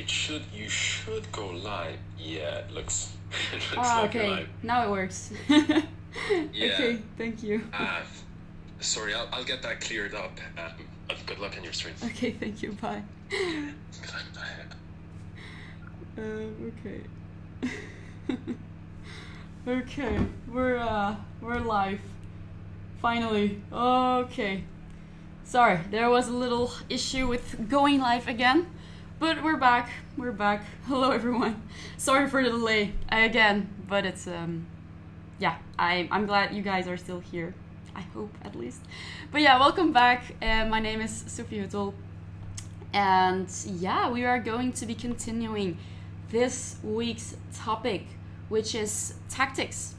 You should go live. Yeah, it looks it looks Ah, like you're okay. live. Now it works. Yeah. Okay, thank you. Sorry, I'll get that cleared up. Good luck on your stream. Okay, thank you. Bye. Okay. Okay, we're live. Finally. Okay. Sorry, there was a little issue with going live again, but we're back. We're back. Hello everyone. Sorry for the delay again, but it's yeah, I'm glad you guys are still here. I hope at least. But yeah, welcome back. My name is Sofie Hüttl. And yeah, we are going to be continuing this week's topic, which is tactics.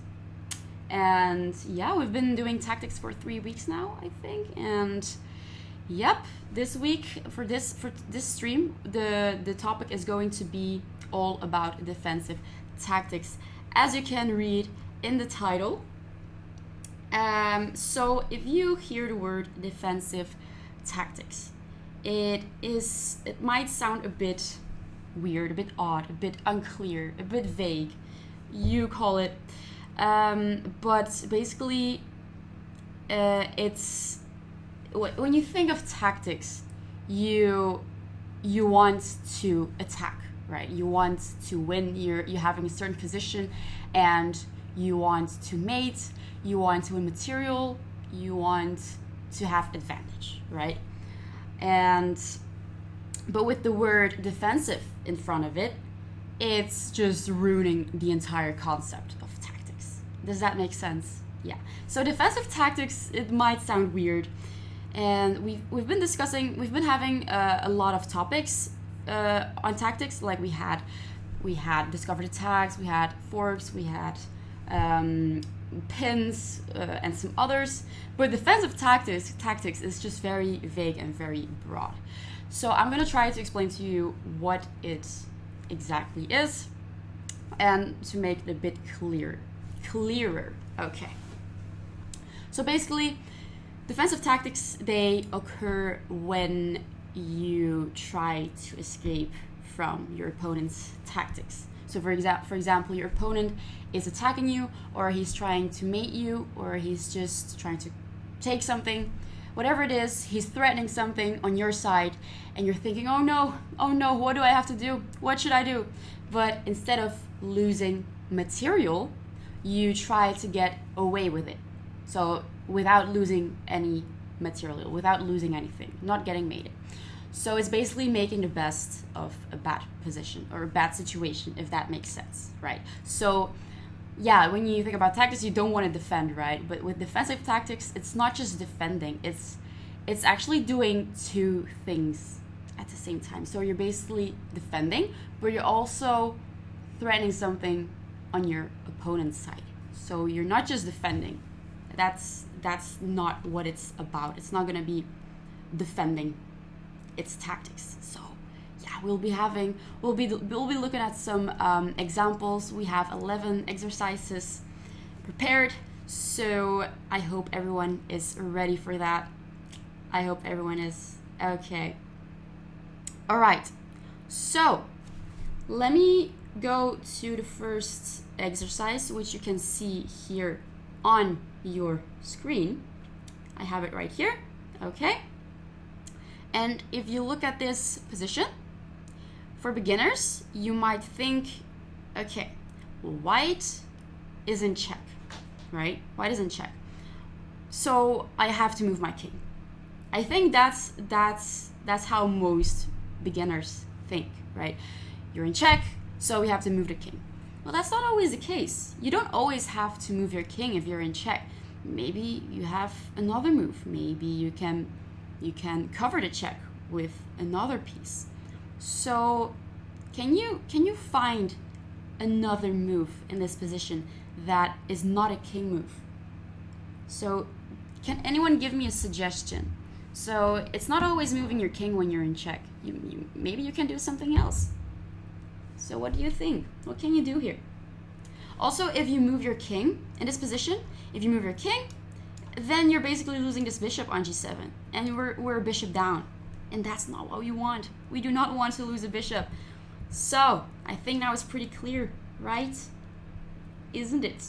And yeah, we've been doing tactics for 3 weeks now, I think. And yep, this week for this stream, the topic is going to be all about defensive tactics, as you can read in the title. So if you hear the word defensive tactics, it might sound a bit weird, a bit odd, a bit unclear, a bit vague. You call it, but basically, it's when you think of tactics, you want to attack, right? You want to win. You're having a certain position, and you want to mate. You want to win material. You want to have advantage, right? But with the word defensive in front of it, it's just ruining the entire concept of tactics. Does that make sense? Yeah. So defensive tactics, it might sound weird, and we've been having a lot of topics on tactics. Like we had discovered attacks, we had forks, we had pins, and some others. But defensive tactics is just very vague and very broad. So I'm gonna try to explain to you what it exactly is, and to make it a bit clearer. Okay. So basically, defensive tactics, they occur when you try to escape from your opponent's tactics. So for example, your opponent is attacking you, or he's trying to mate you, or he's just trying to take something. Whatever it is, he's threatening something on your side, and you're thinking, oh no, what do I have to do? What should I do? But instead of losing material, you try to get away with it. So without losing any material, without losing anything, not getting mated. So it's basically making the best of a bad position or a bad situation, if that makes sense, right? So yeah, when you think about tactics, you don't want to defend, right? But with defensive tactics, it's not just defending, it's actually doing two things at the same time. So you're basically defending, but you're also threatening something on your opponent's side. So you're not just defending. That's not what it's about. It's not going to be defending. It's tactics. So yeah, we'll be looking at some examples. We have 11 exercises prepared, so I hope everyone is ready for that. I hope everyone is okay. All right, so let me go to the first exercise, which you can see here on your screen. I have it right here. Okay. And if you look at this position, for beginners, you might think, okay, white is in check, right? White is in check. So I have to move my king. I think that's how most beginners think, right? You're in check, so we have to move the king. Well, that's not always the case. You don't always have to move your king if you're in check. Maybe you have another move. Maybe you can cover the check with another piece. So can you find another move in this position that is not a king move? So can anyone give me a suggestion? So it's not always moving your king when you're in check. Maybe you can do something else. So what do you think? What can you do here? Also, if you move your king in this position, if you move your king, then you're basically losing this bishop on g7, and we're a bishop down, and that's not what we want. We do not want to lose a bishop. So I think now it's pretty clear, right? Isn't it?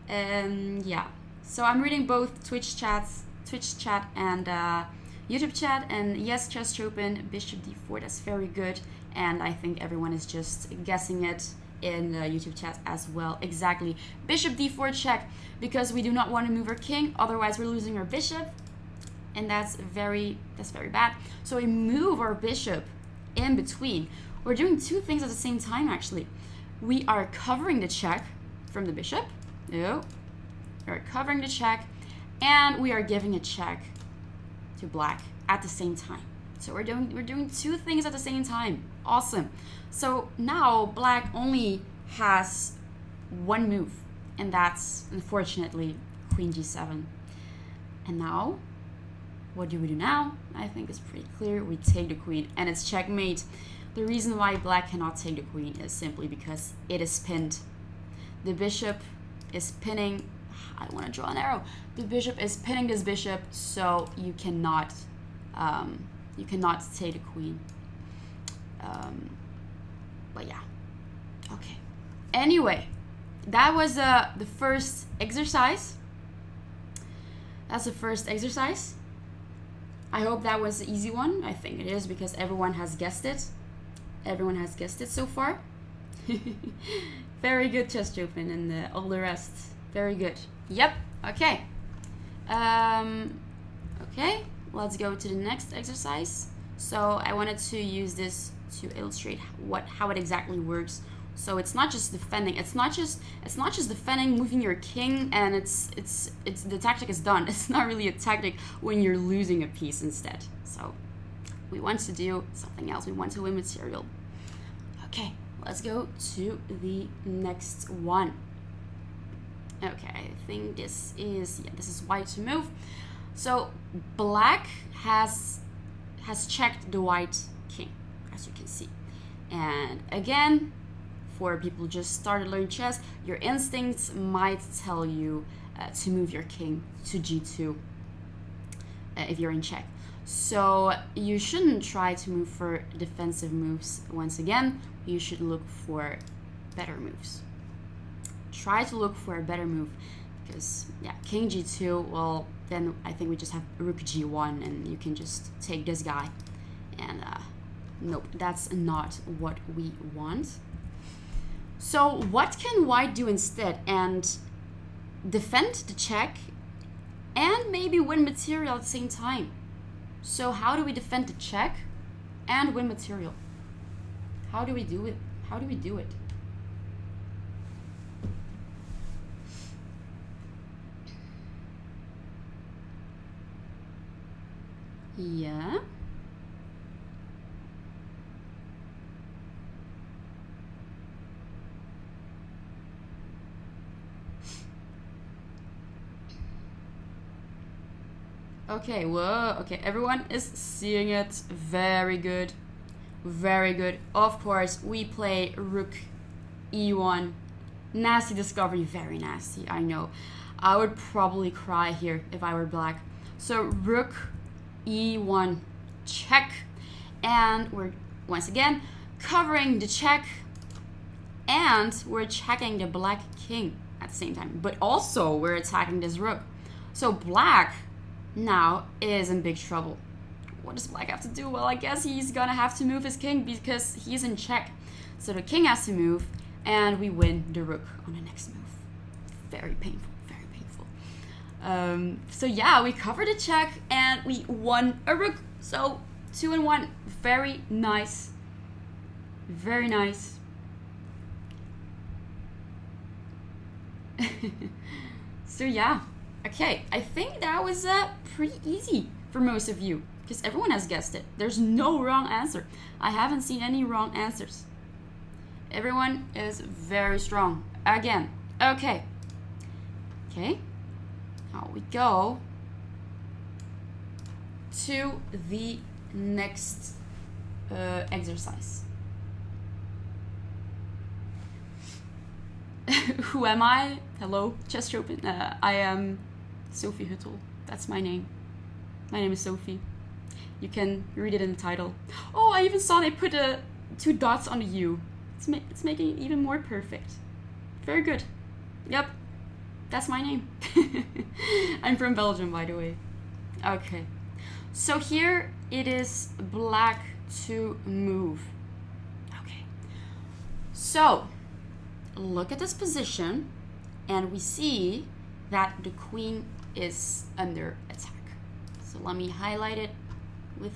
Yeah. So I'm reading both Twitch chat and YouTube chat, and yes, chest open, bishop d4, that's very good. And I think everyone is just guessing it in the YouTube chat as well. Exactly. Bishop d4 check, because we do not want to move our king, otherwise we're losing our bishop. And that's very bad. So we move our bishop in between. We're doing two things at the same time, actually. We are covering the check from the bishop. No. We're covering the check, and we are giving a check to black at the same time. So we're doing two things at the same time. Awesome. So now black only has one move, and that's unfortunately queen g7. And now, what do we do now? I think it's pretty clear. We take the queen, and it's checkmate. The reason why black cannot take the queen is simply because it is pinned. The bishop is pinning. I want to draw an arrow. The bishop is pinning this bishop, so you cannot take the queen. But yeah, okay. Anyway, that was the first exercise. That's the first exercise. I hope that was the easy one. I think it is, because everyone has guessed it. Everyone has guessed it so far. Very good, chest open, and all the rest. Very good. Yep. Okay. Okay. Let's go to the next exercise. So I wanted to use this to illustrate how it exactly works. So it's not just defending. It's not just defending, moving your king, and it's the tactic is done. It's not really a tactic when you're losing a piece instead. So we want to do something else. We want to win material. Okay, let's go to the next one. Okay, I think this is white to move. So black has checked the white king, as you can see. And again, for people who just started learning chess, your instincts might tell you to move your king to g2 if you're in check. So you shouldn't try to move for defensive moves. Once again, you should look for better moves. Try to look for a better move, because yeah, king g2, well, then I think we just have rook g1, and you can just take this guy. And nope, that's not what we want. So what can white do instead? And defend the check and maybe win material at the same time. So how do we defend the check and win material? How do we do it? How do we do it? Yeah. Okay, whoa, okay, everyone is seeing it. Very good. Very good. Of course, we play rook e1. Nasty discovery, very nasty, I know. I would probably cry here if I were black. So rook e1 check, and we're once again covering the check, and we're checking the black king at the same time, but also we're attacking this rook. So black now is in big trouble. What does black have to do? Well, I guess he's gonna have to move his king because he's in check. So the king has to move, and we win the rook on the next move. Very painful, very painful. So yeah, we covered a check and we won a rook. So 2-1, very nice, very nice. So yeah, okay, I think that was pretty easy for most of you, because everyone has guessed it. There's no wrong answer. I haven't seen any wrong answers. Everyone is very strong. Again, okay. Okay, now we go to the next exercise. Who am I? Hello, chest open. I am Sofie Hüttl. That's my name. My name is Sofie. You can read it in the title. Oh, I even saw they put two dots on the U. It's making it even more perfect. Very good. Yep, that's my name. I'm from Belgium, by the way. Okay, so here it is black to move. Okay, so look at this position, and we see that the queen is under attack. So let me highlight it with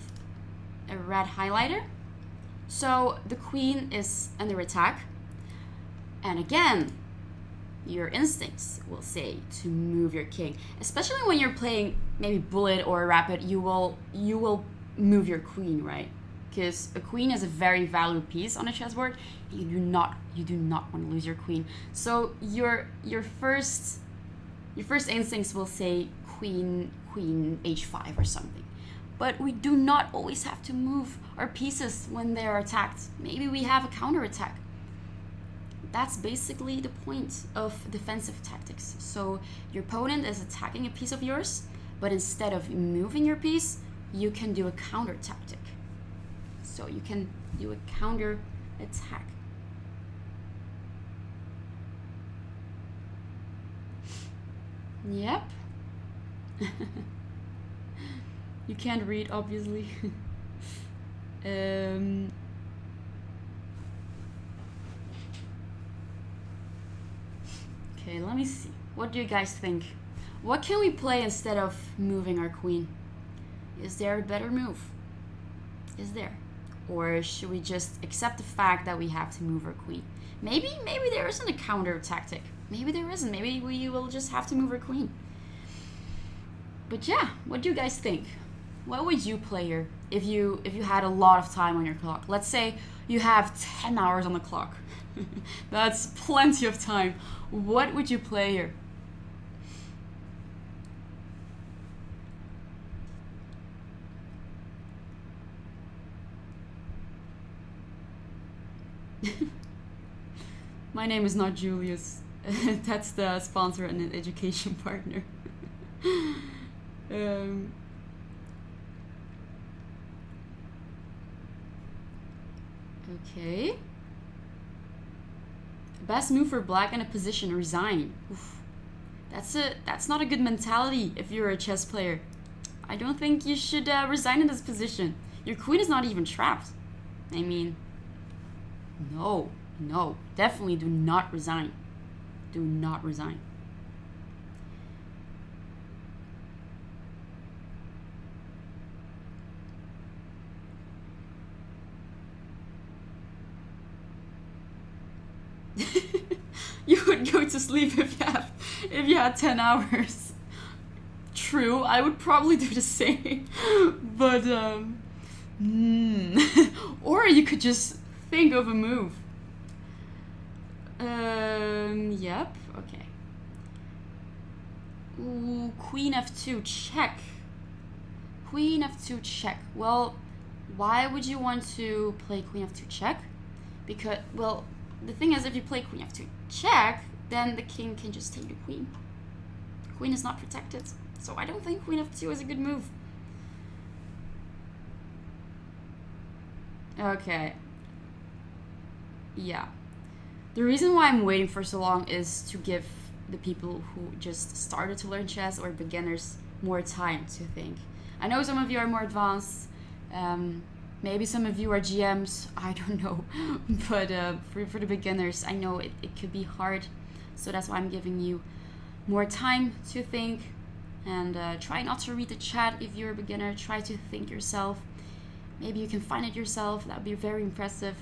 a red highlighter. So the queen is under attack, and again, your instincts will say to move your king. Especially when you're playing maybe bullet or rapid, you will move your queen, right? Because a queen is a very valued piece on a chessboard. You do not want to lose your queen. So your first instincts will say queen h5 or something. But we do not always have to move our pieces when they are attacked. Maybe we have a counterattack. That's basically the point of defensive tactics. So your opponent is attacking a piece of yours, but instead of moving your piece, you can do a counter tactic. So you can do a counter attack. Yep. You can't read, obviously. Okay, let me see. What do you guys think? What can we play instead of moving our queen? Is there a better move? Is there? Or should we just accept the fact that we have to move our queen? Maybe there isn't a counter tactic. Maybe there isn't. Maybe we will just have to move our queen. But yeah, what do you guys think? What would you play here if you had a lot of time on your clock? Let's say you have 10 hours on the clock. That's plenty of time. What would you play here? My name is not Julius. That's the sponsor and an education partner. Okay. Best move for black in a position, resign. Oof. That's not a good mentality if you're a chess player. I don't think you should resign in this position. Your queen is not even trapped. I mean, no, definitely do not resign. Do not resign. You would go to sleep if you had 10 hours. True, I would probably do the same. But or you could just think of a move. Yep, okay. Ooh, queen f2 check. Queen f2 check. Well, why would you want to play queen f2 check? Because, well, the thing is, if you play queen f2 check, then the king can just take the queen. Queen is not protected, so I don't think queen f2 is a good move. Okay. Yeah. The reason why I'm waiting for so long is to give the people who just started to learn chess or beginners more time to think. I know some of you are more advanced. Maybe some of you are GMs, I don't know. But for the beginners, I know it could be hard. So that's why I'm giving you more time to think. And try not to read the chat if you're a beginner. Try to think yourself. Maybe you can find it yourself. That would be very impressive.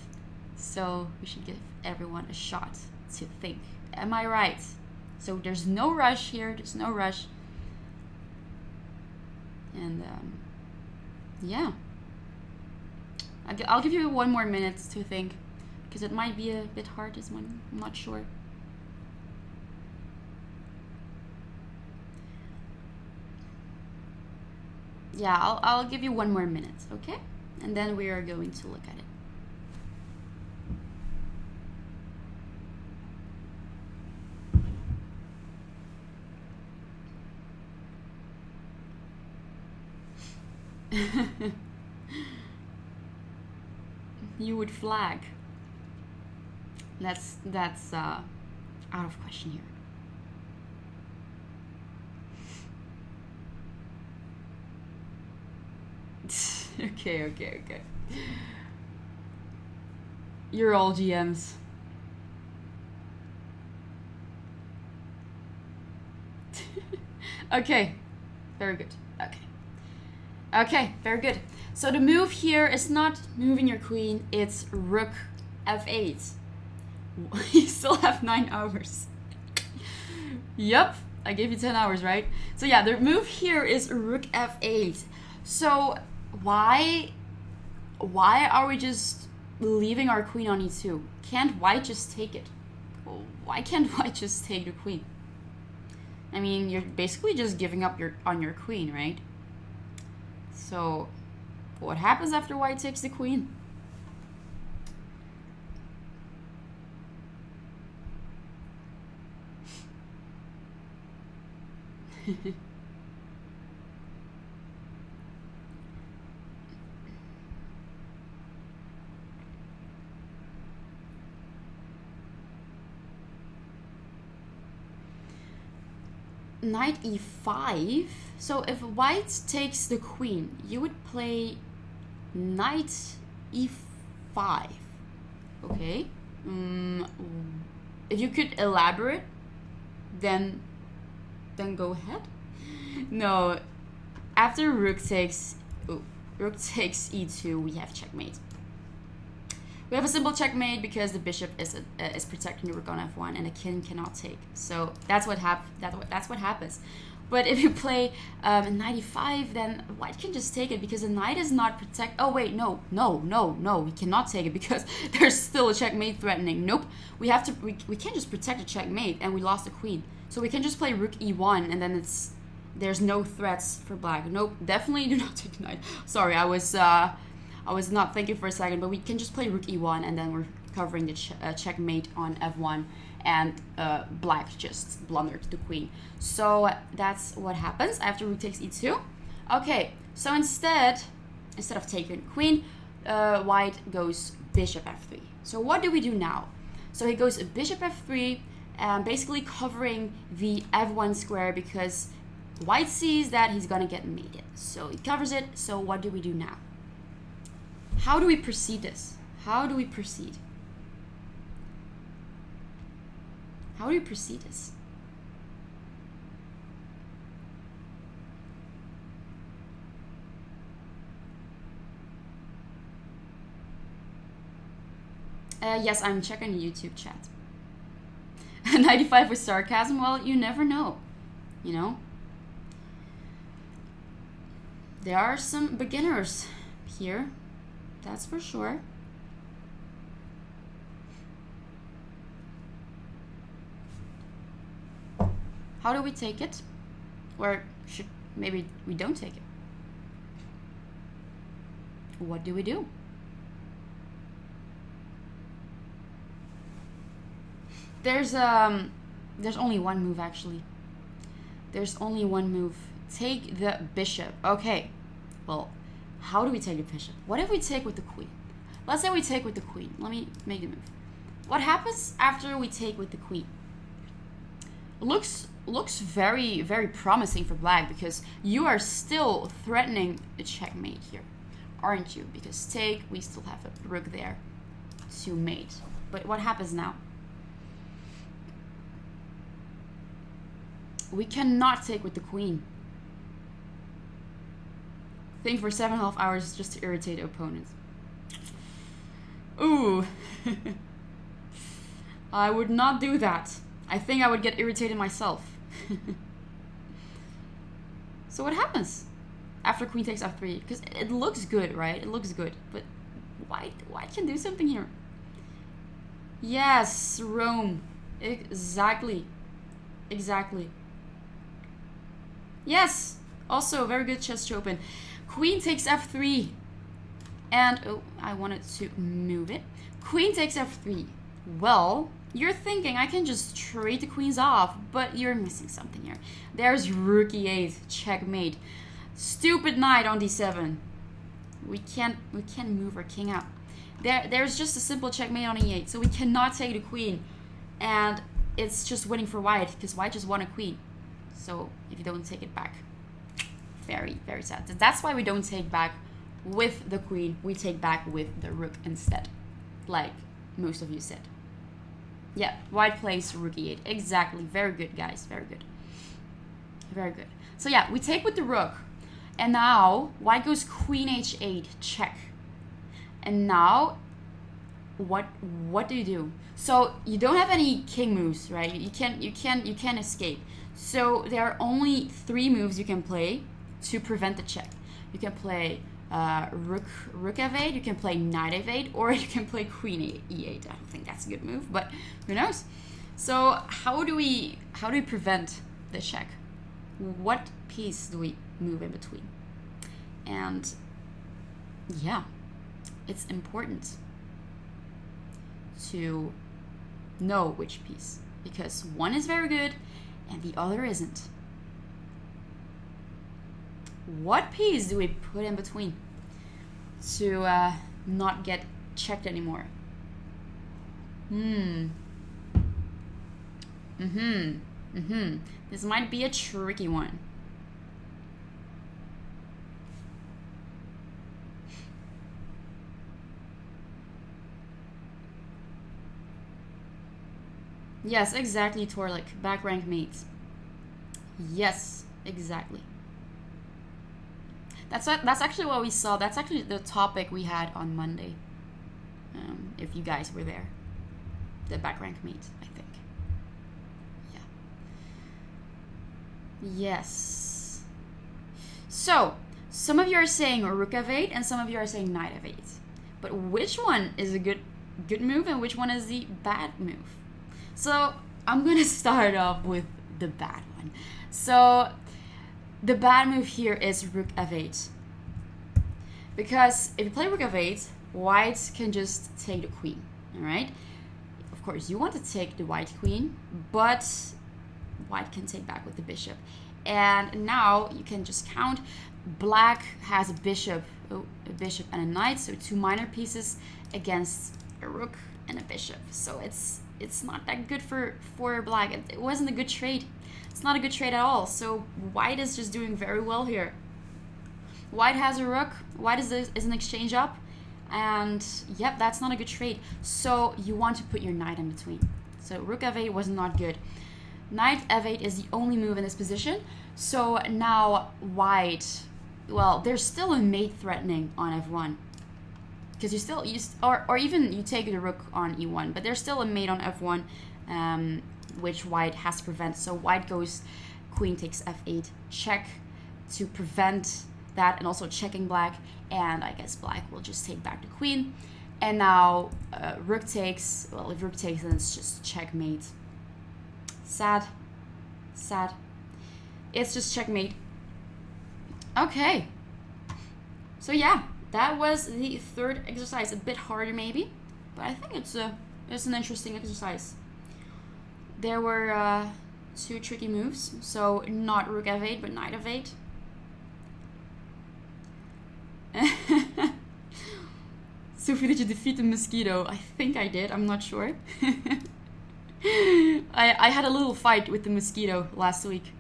So we should give everyone a shot to think. Am I right? So there's no rush here. There's no rush. And yeah. I'll give you 1 more minute to think, because it might be a bit hard this one. I'm not sure. Yeah, I'll give you 1 more minute, okay? And then we are going to look at it. you would flag. That's out of question here. Okay. You're all GMs. Okay, very good. Okay, very good. So the move here is not moving your queen, it's rook f8. You still have 9 hours. Yep, I gave you 10 hours, right? So yeah, the move here is rook f8. So why are we just leaving our queen on e2? Can't white just take it? Why can't white just take the queen? I mean, you're basically just giving up on your queen, right? So what happens after white takes the queen? Knight e5. So if white takes the queen, you would play knight e5. Okay. If you could elaborate, then go ahead. No. After rook takes e2, we have checkmate. We have a simple checkmate because the bishop is protecting the rook on f1 and the king cannot take. So that's what happens. But if you play knight e5, then white can just take it because the knight is not protect. Oh wait, no, we cannot take it because there's still a checkmate threatening. Nope, we have to. We can't just protect the checkmate and we lost the queen. So we can just play rook e1 and then there's no threats for black. Nope, definitely do not take knight. Sorry, I was not thinking for a second, but we can just play rook e1 and then we're covering the checkmate on f1 and black just blundered the queen. So that's what happens after rook takes e2. Okay, so instead of taking queen, white goes bishop f3. So what do we do now? So he goes bishop f3, basically covering the f1 square because white sees that he's gonna get mated. So he covers it. So what do we do now? How do we proceed this? How do we proceed? How do we proceed this? Yes, I'm checking the YouTube chat. 95 with sarcasm? Well, you never know. You know? There are some beginners here. That's for sure. How do we take it? Or maybe we don't take it. What do we do? There's only one move actually. There's only one move. Take the bishop. Okay. Well, how do we take the bishop? What if we take with the queen? Let's say we take with the queen. Let me make the move. What happens after we take with the queen? Looks very, very promising for black because you are still threatening a checkmate here, aren't you? Because take, we still have a rook there to mate. But what happens now? We cannot take with the queen. Think for 7.5 hours just to irritate opponents. Ooh. I would not do that. I think I would get irritated myself. So what happens after queen takes f3? Because it looks good, right? It looks good. But white can do something here. Yes, Rome. Exactly. Yes. Also, very good chess to open. Queen takes f3. And, oh, I wanted to move it. Queen takes f3. Well, you're thinking I can just trade the queens off, but you're missing something here. There's rook e8, checkmate. Stupid knight on d7. We can't move our king out. There's just a simple checkmate on e8, so we cannot take the queen, and it's just winning for white because white just won a queen. So if you don't take it back, very, very sad. That's why we don't take back with the queen. We take back with the rook instead, like most of you said. Yeah, white plays rook e8. Exactly. Very good, guys. Very good. Very good. So yeah, we take with the rook. And now white goes queen h8, check. And now what do you do? So you don't have any king moves, right? You can't escape. So there are only 3 moves you can play to prevent the check. You can play rook f8, you can play knight f8, or you can play queen e8. I don't think that's a good move, but who knows? So how do we prevent the check? What piece do we move in between? And yeah, it's important to know which piece, because one is very good and the other isn't. What piece do we put in between to not get checked anymore? This might be a tricky one. Yes, exactly, Torlik. Back rank mates. Yes, exactly. That's actually what we saw. That's actually the topic we had on Monday. If you guys were there. The back rank meet, I think. Yeah. Yes. So, some of you are saying rook f8 and some of you are saying knight f8. But which one is a good move and which one is the bad move? So, I'm going to start off with the bad one. So, the bad move here is rook f8. Because if you play rook f8, white can just take the queen, all right? Of course, you want to take the white queen, but white can take back with the bishop. And now you can just count. Black has a bishop and a knight, so 2 minor pieces against a rook and a bishop. So it's not that good for black. It wasn't a good trade. It's not a good trade at all. So white is just doing very well here. White has a rook. White is an exchange up. And yep, that's not a good trade. So you want to put your knight in between. So rook f8 was not good. Knight f8 is the only move in this position. So now white, well, there's still a mate threatening on f1. Because or even you take the rook on e1, but there's still a mate on f1, which white has to prevent. So white goes queen takes f8, check to prevent that, and also checking black. And I guess black will just take back the queen. And now rook takes. Well, if rook takes, then it's just checkmate. Sad. It's just checkmate. Okay. So yeah, that was the 3rd exercise. A bit harder maybe, but I think it's an interesting exercise. There were 2 tricky moves. So not rook f8, but knight f8. Sofie, did you defeat the mosquito? I think I did. I'm not sure. I had a little fight with the mosquito last week,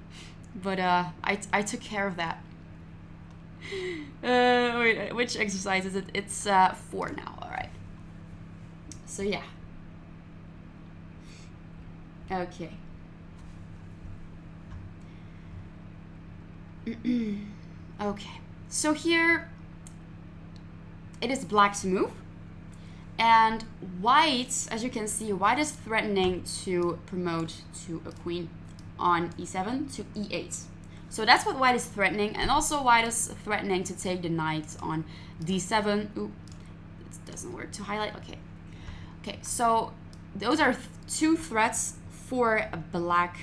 but I took care of that. Wait, which exercise is it? It's 4 now. All right. So yeah. Okay. Okay. So here it is black to move, and white, as you can see, white is threatening to promote to a queen on e7 to e8. So that's what white is threatening, and also white is threatening to take the knight on d7. Ooh, it doesn't work to highlight. Okay, so those are 2 threats for black.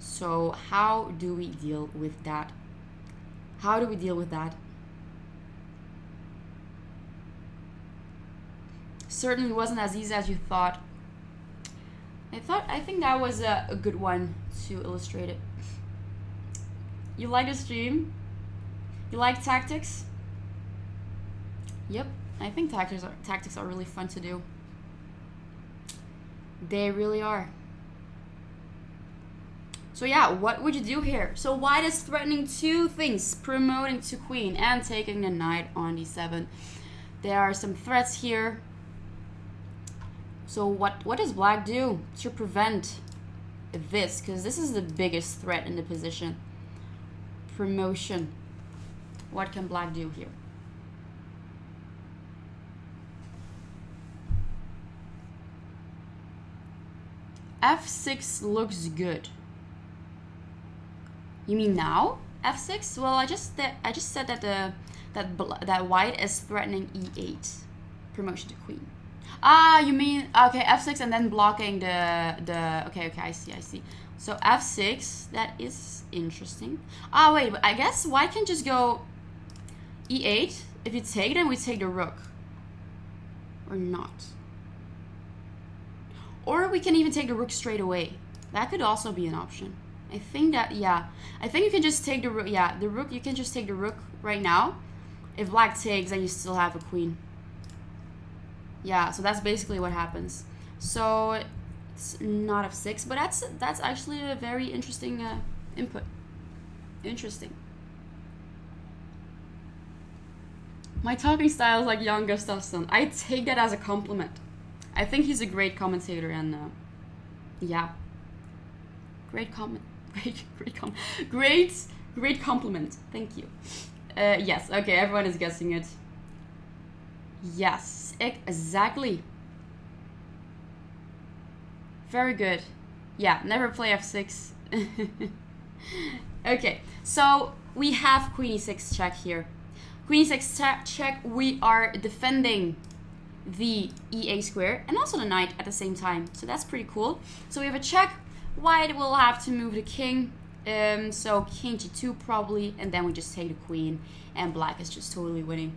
So how do we deal with that? Certainly wasn't as easy as you thought. I think that was a good one to illustrate it. You like the stream? You like tactics? Yep, I think tactics are really fun to do. They really are. So yeah, what would you do here? So white is threatening two things, promoting to queen and taking the knight on d7. There are some threats here. So what does black do to prevent this? Because this is the biggest threat in the position. Promotion. What can black do here? f6 looks good. You mean now? f6? Well, I just said that that white is threatening e8, promotion to queen. Ah, you mean okay, f6 and then blocking the okay, I see. So f6, that is interesting. Ah, wait, but I guess white can just go e8. If you take, then we take the rook, or not. Or we can even take the rook straight away. That could also be an option. I think that, yeah. I think you can just take the rook. Yeah, the rook, you can just take the rook right now. If black takes, then you still have a queen. Yeah, so that's basically what happens. So it's not f6, but that's actually a very interesting input. Interesting. My talking style is like Jan Gustafsson. I take that as a compliment. I think he's a great commentator, and yeah, great compliment. Thank you. Yes. Okay. Everyone is guessing it. Yes. Exactly. Very good. Yeah. Never play f6. Okay. So we have queen e6 check here. Queen e6 check. We are defending the ea square and also the knight at the same time, so that's pretty cool. So we have a check. White will have to move the king, so king g2 probably, and then we just take the queen, and black is just totally winning.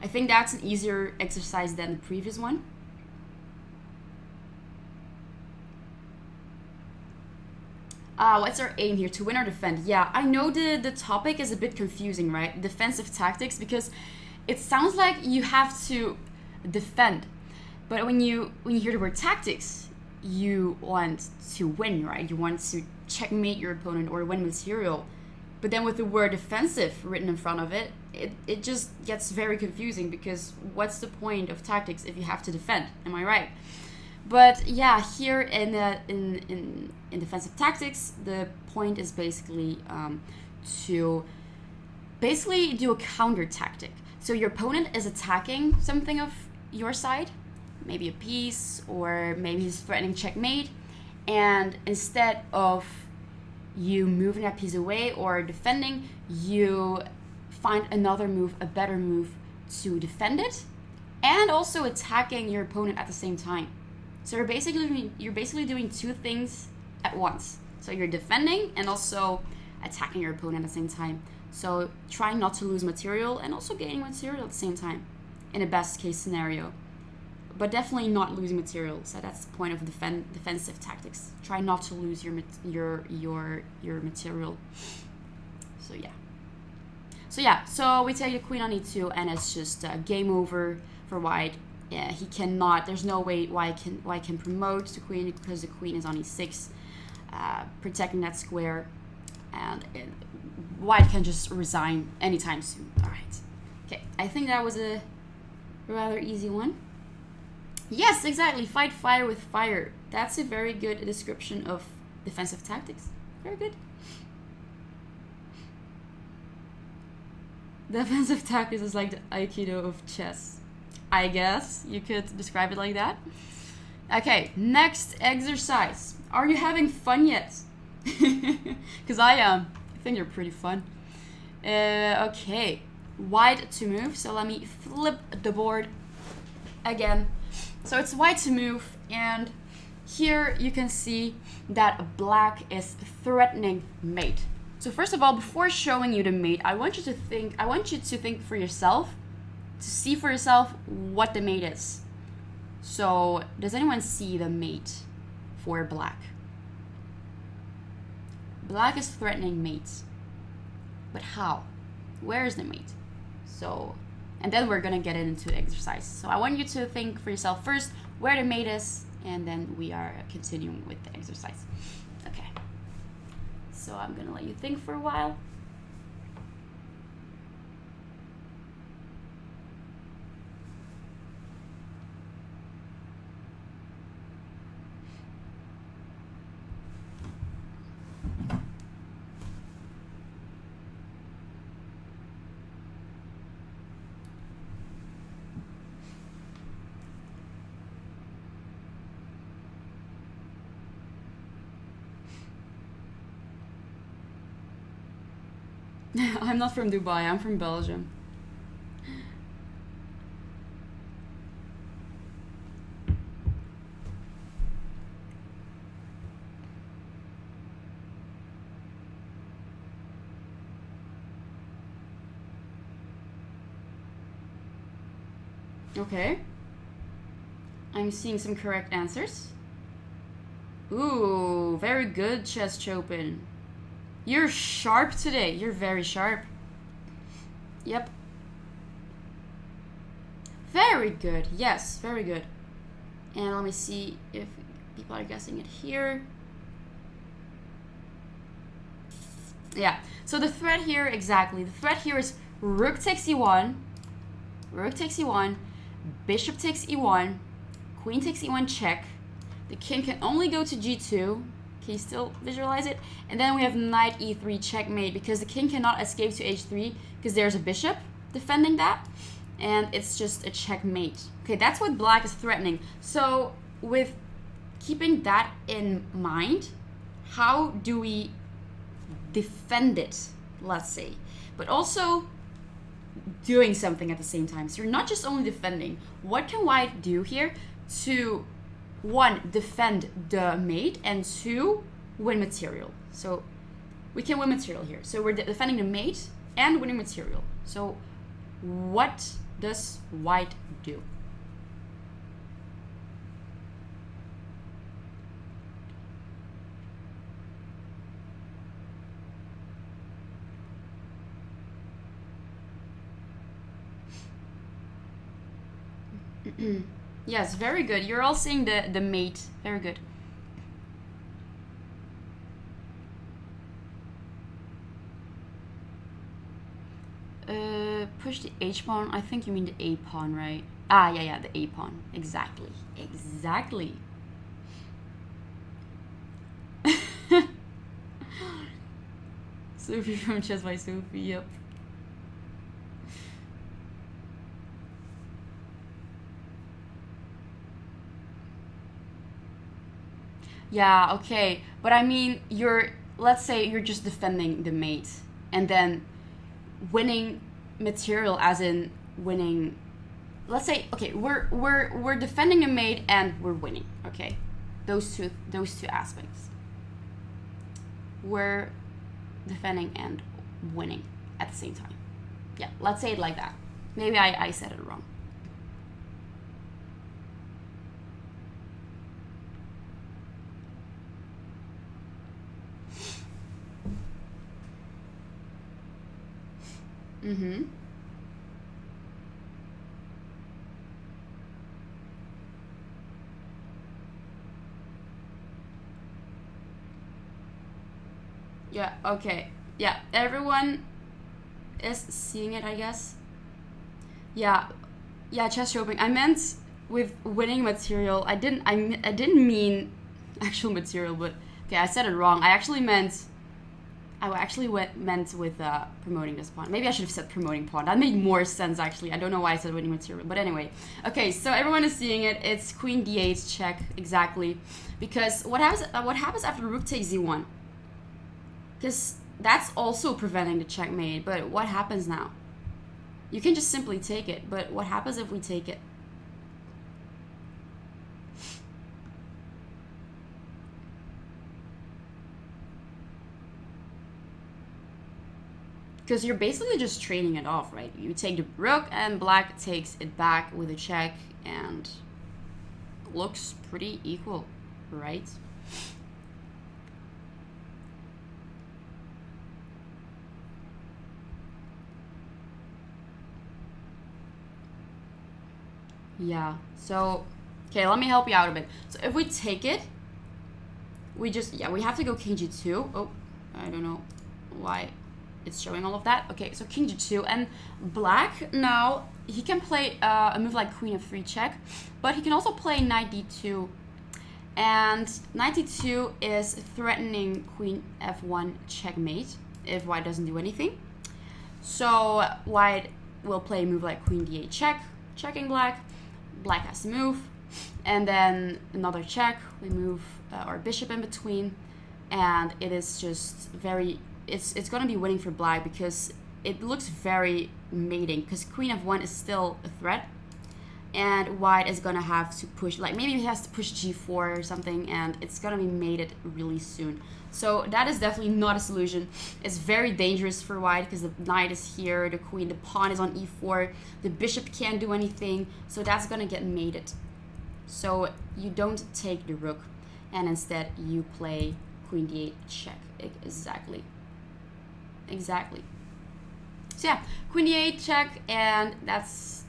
I think that's an easier exercise than the previous one. What's our aim here? To win or defend? Yeah, I know the topic is a bit confusing, right? Defensive tactics, because it sounds like you have to defend, but when you hear the word tactics, you want to win, right? You want to checkmate your opponent or win material. But then with the word defensive written in front of it, it just gets very confusing, because what's the point of tactics if you have to defend? Am I right? But yeah, here in defensive tactics, the point is basically to basically do a counter tactic. So your opponent is attacking something of your side, maybe a piece, or maybe he's threatening checkmate, and instead of you moving that piece away or defending, you find another move, a better move to defend it, and also attacking your opponent at the same time. So you're basically doing two things at once. So you're defending and also attacking your opponent at the same time. So trying not to lose material and also gaining material at the same time, in a best case scenario, but definitely not losing material. So that's the point of defensive tactics. Try not to lose your material. So yeah. So we take the queen on e2, and it's just game over for white. Yeah, he cannot. There's no way white can promote the queen, because the queen is on e6, protecting that square, and white can just resign anytime soon. All right. Okay, I think that was a rather easy one. Yes, exactly. Fight fire with fire. That's a very good description of defensive tactics. Very good. Defensive tactics is like the Aikido of chess. I guess you could describe it like that. Okay, next exercise. Are you having fun yet? Because I am. I think you're pretty fun. Okay, white to move. So let me flip the board again. So it's white to move, and here you can see that black is threatening mate. So first of all, before showing you the mate, I want you to think for yourself, to see for yourself what the mate is. So does anyone see the mate for black? Black is threatening mate. But how? Where is the mate? So and then we're gonna get into the exercise. So I want you to think for yourself first where the mate is, and then we are continuing with the exercise. Okay. So I'm gonna let you think for a while. I'm not from Dubai, I'm from Belgium. Okay. I'm seeing some correct answers. Ooh, very good, Chess Chopin. You're sharp today. You're very sharp. Yep. Very good. Yes, very good. And let me see if people are guessing it here. Yeah. So the threat here, exactly. The threat here is rook takes e1, rook takes e1, bishop takes e1, queen takes e1 check. The king can only go to g2. Can you still visualize it? And then we have knight e3 checkmate, because the king cannot escape to h3 because there's a bishop defending that, and it's just a checkmate. Okay, that's what black is threatening. So with keeping that in mind, how do we defend it, let's say, but also doing something at the same time? So you're not just only defending. What can white do here to, one, defend the mate, and two, win material? So we can win material here. So we're defending the mate and winning material. So what does white do? Yes, very good. You're all seeing the mate. Very good. Push the H pawn. I think you mean the A pawn, right? Ah, yeah, the A pawn. Exactly. Sofie from Chess by Sofie. Yep. Yeah, okay. But I mean, let's say you're just defending the mate, and then winning material, as in winning, let's say, okay, we're defending a mate and we're winning, okay? Those two aspects. We're defending and winning at the same time. Yeah, let's say it like that. Maybe I said it wrong. Mm-hmm. Yeah, okay. Yeah, everyone is seeing it, I guess. Yeah, chess shopping. I meant with winning material. I didn't mean actual material, but okay, I said it wrong. I actually meant with promoting this pawn. Maybe I should have said promoting pawn. That made more sense, actually. I don't know why I said winning material. But anyway. Okay, so everyone is seeing it. It's queen d8 check, exactly. Because what happens after rook takes z1? Because that's also preventing the checkmate. But what happens now? You can just simply take it. But what happens if we take it? Because you're basically just trading it off, right? You take the rook and black takes it back with a check, and looks pretty equal, right? Yeah. So, okay, let me help you out a bit. So if we take it, we just, yeah, we have to go king g2. Oh, I don't know why it's showing all of that. Okay, so king g2, and black now, he can play a move like queen f3 check, but he can also play knight d2, and knight d2 is threatening queen f1 checkmate if white doesn't do anything. So white will play a move like queen d8 check, checking black. Black has to move, and then another check. We move our bishop in between, and it is just very, it's going to be winning for black because it looks very mating, because queen f1 is still a threat, and white is going to have to push, like maybe he has to push g4 or something, and it's going to be mated really soon. So that is definitely not a solution. It's very dangerous for white because the knight is here, the queen, the pawn is on e4, the bishop can't do anything, so that's going to get mated. So you don't take the rook, and instead you play queen d8 check. Exactly. So yeah, queen d8 check, and that's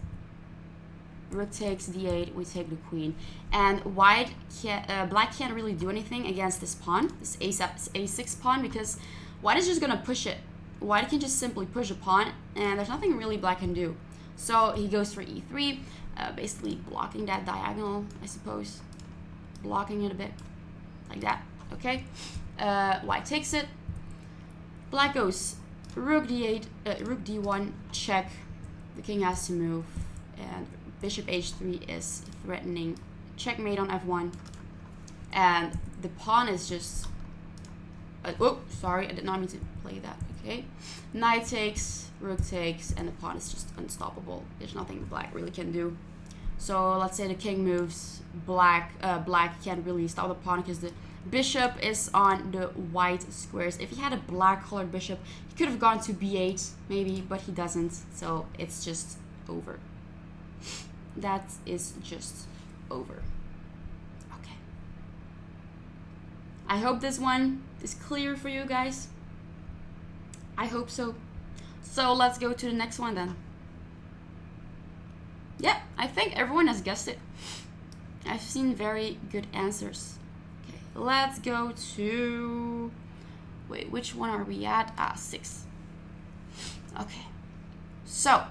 rook takes d8, we take the queen, and black can't really do anything against this pawn, this a6 pawn, because white is just gonna push it. White can just simply push a pawn, and there's nothing really black can do. So he goes for e3, basically blocking that diagonal, I suppose, blocking it a bit like that. Okay, white takes it. Black goes rook d8, rook d1 check. The king has to move, and bishop h3 is threatening checkmate on f1, and the pawn is just oh, sorry, I did not mean to play that. Okay, knight takes, rook takes, and the pawn is just unstoppable. There's nothing black really can do. So let's say the king moves, black can't really stop the pawn because the bishop is on the white squares. If he had a black colored bishop, he could have gone to b8 maybe, but he doesn't, so it's just over. That is just over. Okay. I hope this one is clear for you guys. I hope so. So let's go to the next one then. Yeah, I think everyone has guessed it. I've seen very good answers. Okay, let's go to... Wait, which one are we at? 6. Okay. So,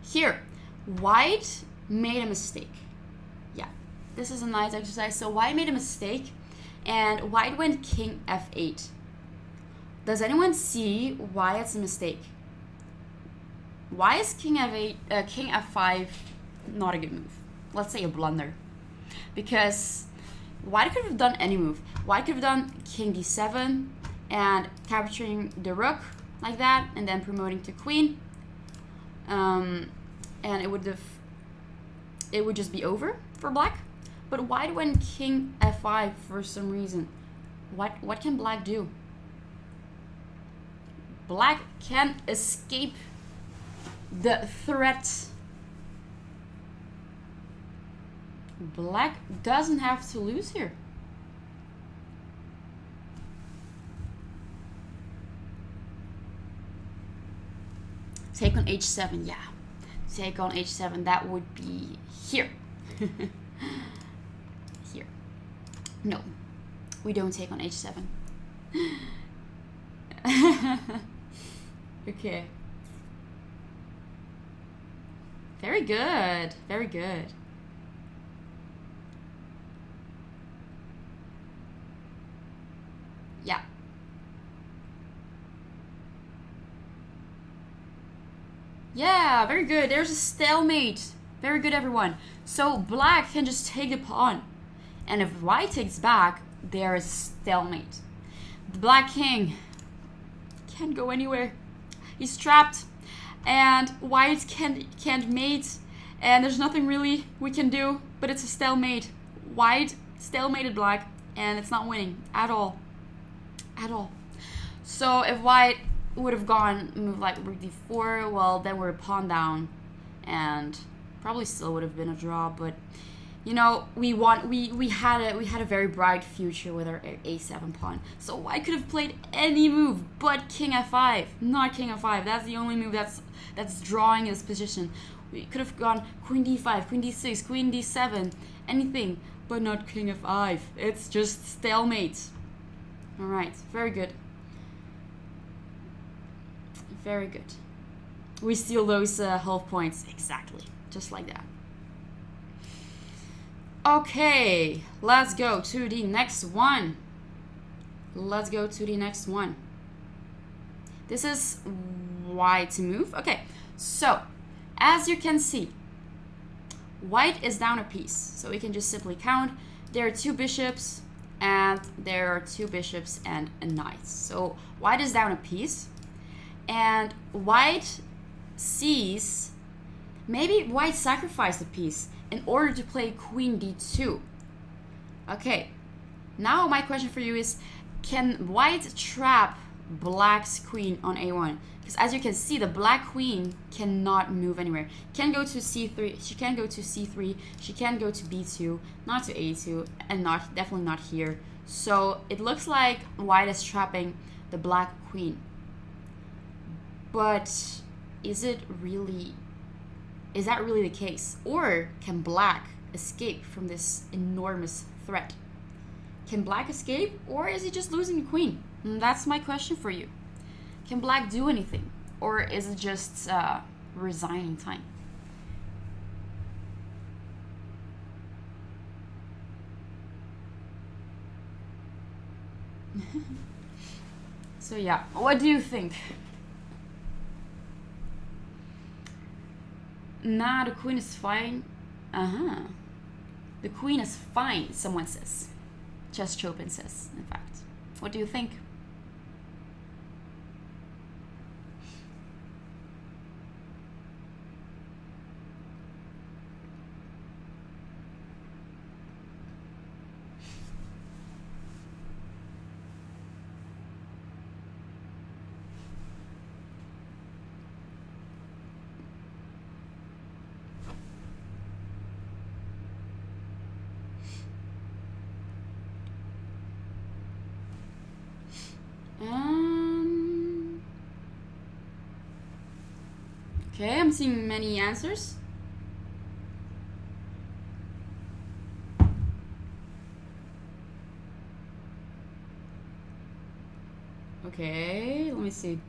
here. White made a mistake. Yeah, this is a nice exercise. So white made a mistake, and white went king f8. Does anyone see why it's a mistake? Why is king f8, king f5 not a good move? Let's say a blunder. Because white could have done any move. White could have done king d7 and capturing the rook like that, and then promoting to queen. And it would just be over for black. But white went king f5 for some reason. What can black do? Black can escape the threat. Black doesn't have to lose here. Take on h7, yeah. Take on h7, that would be here. Here. No, we don't take on h7. Okay. Very good, very good. Yeah. Yeah, very good. There's a stalemate. Very good, everyone. So black can just take the pawn. And if white takes back, there is stalemate. The black king can't go anywhere. He's trapped. And white can't mate. And there's nothing really we can do, but it's a stalemate. White stalemated black, and it's not winning at all. At all. So if white would have gone move like rook d4, well then we're pawn down, and probably still would have been a draw, but you know, we had a very bright future with our a7 pawn. So white could have played any move but king f5, not king f5. That's the only move that's drawing his position. We could have gone queen d5, queen d6, queen d7, anything, but not king f5. It's just stalemate. All right, very good. Very good. We steal those health points. Exactly, just like that. Okay, let's go to the next one. Let's go to the next one. This is white to move. Okay, so as you can see, white is down a piece. So we can just simply count. There are 2 bishops, and there are 2 bishops and a knight. So white is down a piece, and white sees, maybe white sacrificed a piece in order to play queen d2. Okay, now my question for you is, can white trap black's queen on a1? Because as you can see, the black queen cannot move anywhere. Can go to c3, she can go to c3, she can go to b2, not to a2, and definitely not here. So it looks like white is trapping the black queen. But is that really the case? Or can black escape from this enormous threat? Can black escape, or is he just losing the queen? And that's my question for you. Can black do anything, or is it just resigning time? So yeah, what do you think? Nah, the queen is fine. The queen is fine, someone says. Chess Chopin says, in fact. What do you think? Okay, I'm seeing many answers. Okay, let me see.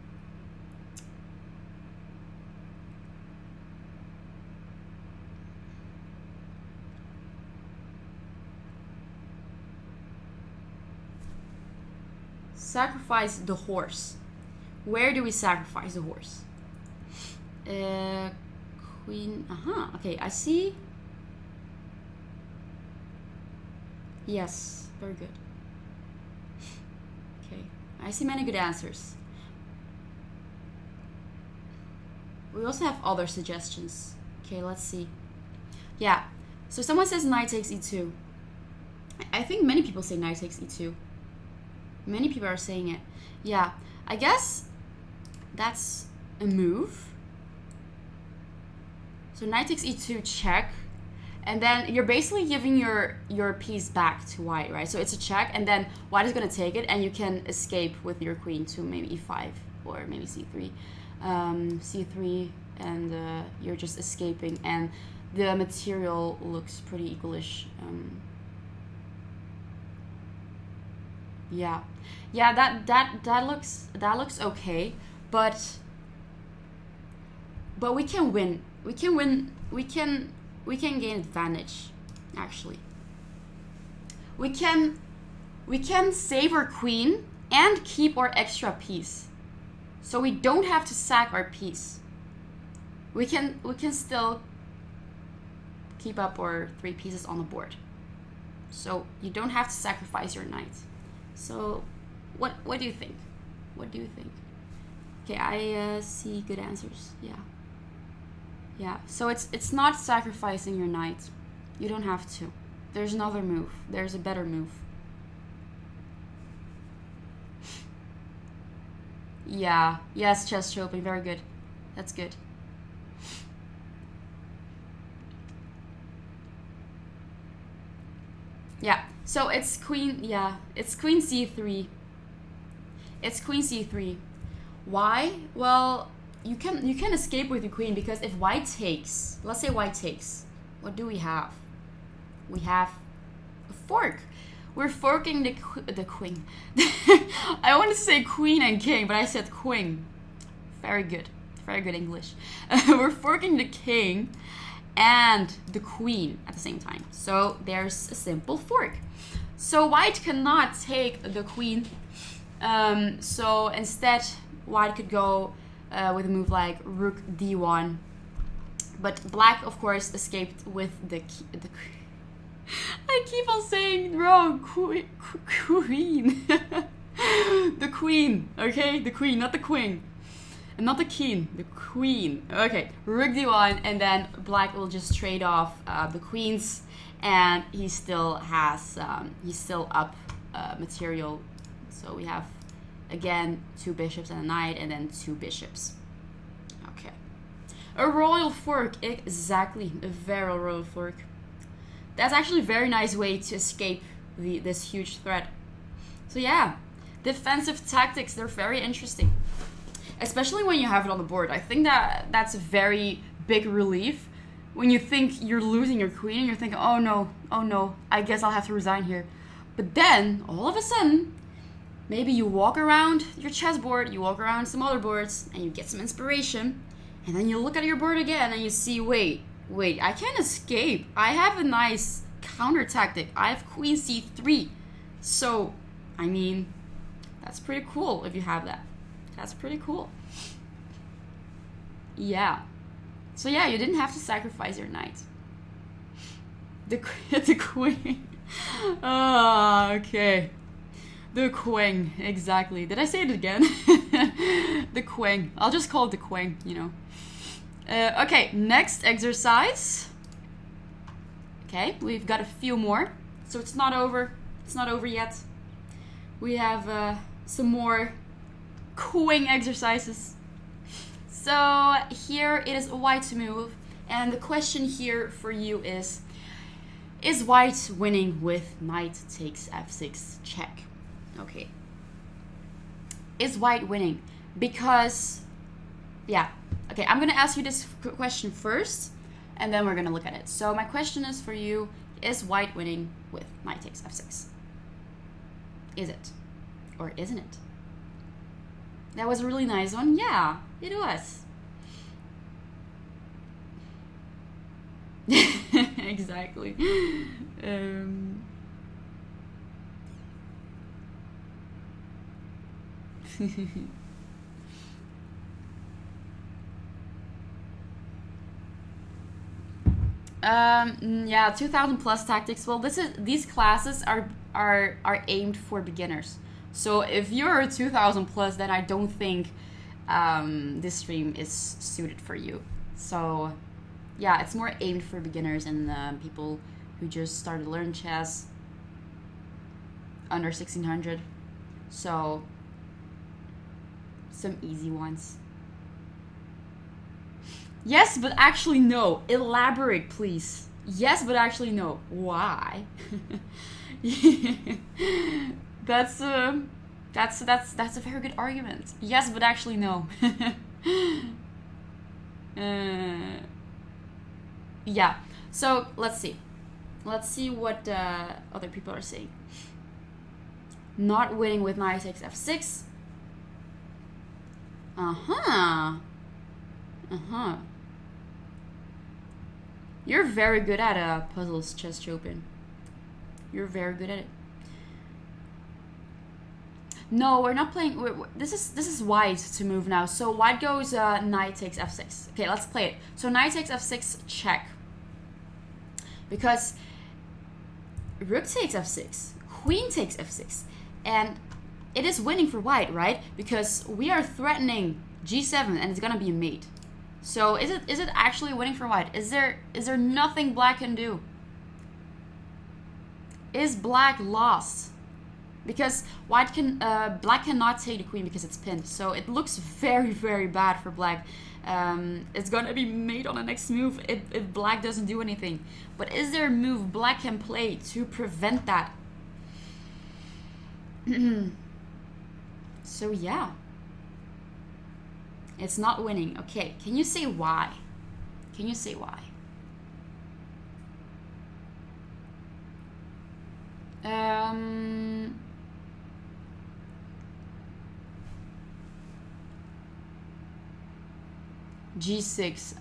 Sacrifice the horse. Where do we sacrifice the horse? Queen. Okay, I see. Yes, very good. Okay, I see many good answers. We also have other suggestions. Okay, let's see. Yeah, so someone says knight takes e2. I think many people say knight takes e2. Many people are saying it. Yeah, I guess that's a move. So knight takes e2 check, and then you're basically giving your piece back to white, right? So it's a check, and then white is going to take it, and you can escape with your queen to maybe e5 or maybe c3. C3, and you're just escaping, and the material looks pretty equalish. Yeah, that looks okay, but we can win. We can gain advantage. Actually, we can save our queen and keep our extra piece, so we don't have to sack our piece. We can still keep up our 3 pieces on the board, so you don't have to sacrifice your knight. So what do you think? What do you think? Okay, I see good answers. Yeah, so it's not sacrificing your knight. You don't have to. There's another move. There's a better move. Yeah, yes, chess Chopin, very good. That's good. Yeah, so it's queen, it's queen c3. It's queen c3. Why? Well, you can escape with your queen, because if white takes, let's say white takes, what do we have? We have a fork. We're forking the queen. I wanted to say queen and king, but I said queen. Very good English. We're forking the king and the queen at the same time. So there's a simple fork. So white cannot take the queen. So instead, white could go with a move like rook d1. But black, of course, escaped with the I keep on saying wrong. Queen. The queen. Okay, the queen, not the queen. And not the king, the queen. Okay, rook d1, and then black will just trade off the queens, and he still has he's still up material. So we have again 2 bishops and a knight, and then 2 bishops. Okay, a royal fork, exactly, a very royal fork. That's actually a very nice way to escape this huge threat. So yeah, defensive tactics, they're very interesting. Especially when you have it on the board. I think that's a very big relief. When you think you're losing your queen and you're thinking, oh no, I guess I'll have to resign here. But then, all of a sudden, maybe you walk around your chessboard, you walk around some other boards, and you get some inspiration. And then you look at your board again and you see, wait, I can't escape. I have a nice counter tactic. I have queen c3. So, I mean, that's pretty cool if you have that. That's pretty cool. Yeah. So yeah, you didn't have to sacrifice your knight. The queen. Oh, okay. The queen, exactly. Did I say it again? The queen. I'll just call it the queen, you know. Okay, next exercise. Okay, we've got a few more. So it's not over. It's not over yet. We have some more queen exercises. So here it is white's move, and the question here for you is white winning with knight takes f6 check? Okay, is white winning? Because yeah, okay, I'm gonna ask you this question first, and then we're gonna look at it. So my question is for you, is white winning with knight takes f6? Is it, or isn't it? That was a really nice one. Yeah, it was. Exactly. 2000 plus tactics. Well, these classes are aimed for beginners. So if you're a 2000 plus, then I don't think this stream is suited for you. So yeah, it's more aimed for beginners and people who just started to learn chess under 1600. So some easy ones. Yes, but actually no. Elaborate, please. Yes, but actually no. Why? That's a very good argument. Yes, but actually no. Yeah. So let's see. Let's see what other people are saying. Not winning with knight takes f6. You're very good at puzzles, Chess Chopin. You're very good at it. No, we're not playing. This is white to move now. So white goes knight takes f6. Okay, let's play it. So knight takes f6 check. Because rook takes f6, queen takes f6, and it is winning for white, right? Because we are threatening g7 and it's gonna be a mate. So is it actually winning for white? Is there nothing black can do? Is black lost? Because black cannot take the queen because it's pinned. So it looks very, very bad for black. It's gonna be mate on the next move if black doesn't do anything. But is there a move black can play to prevent that? So yeah. It's not winning. Okay, can you say why? Can you say why? G6.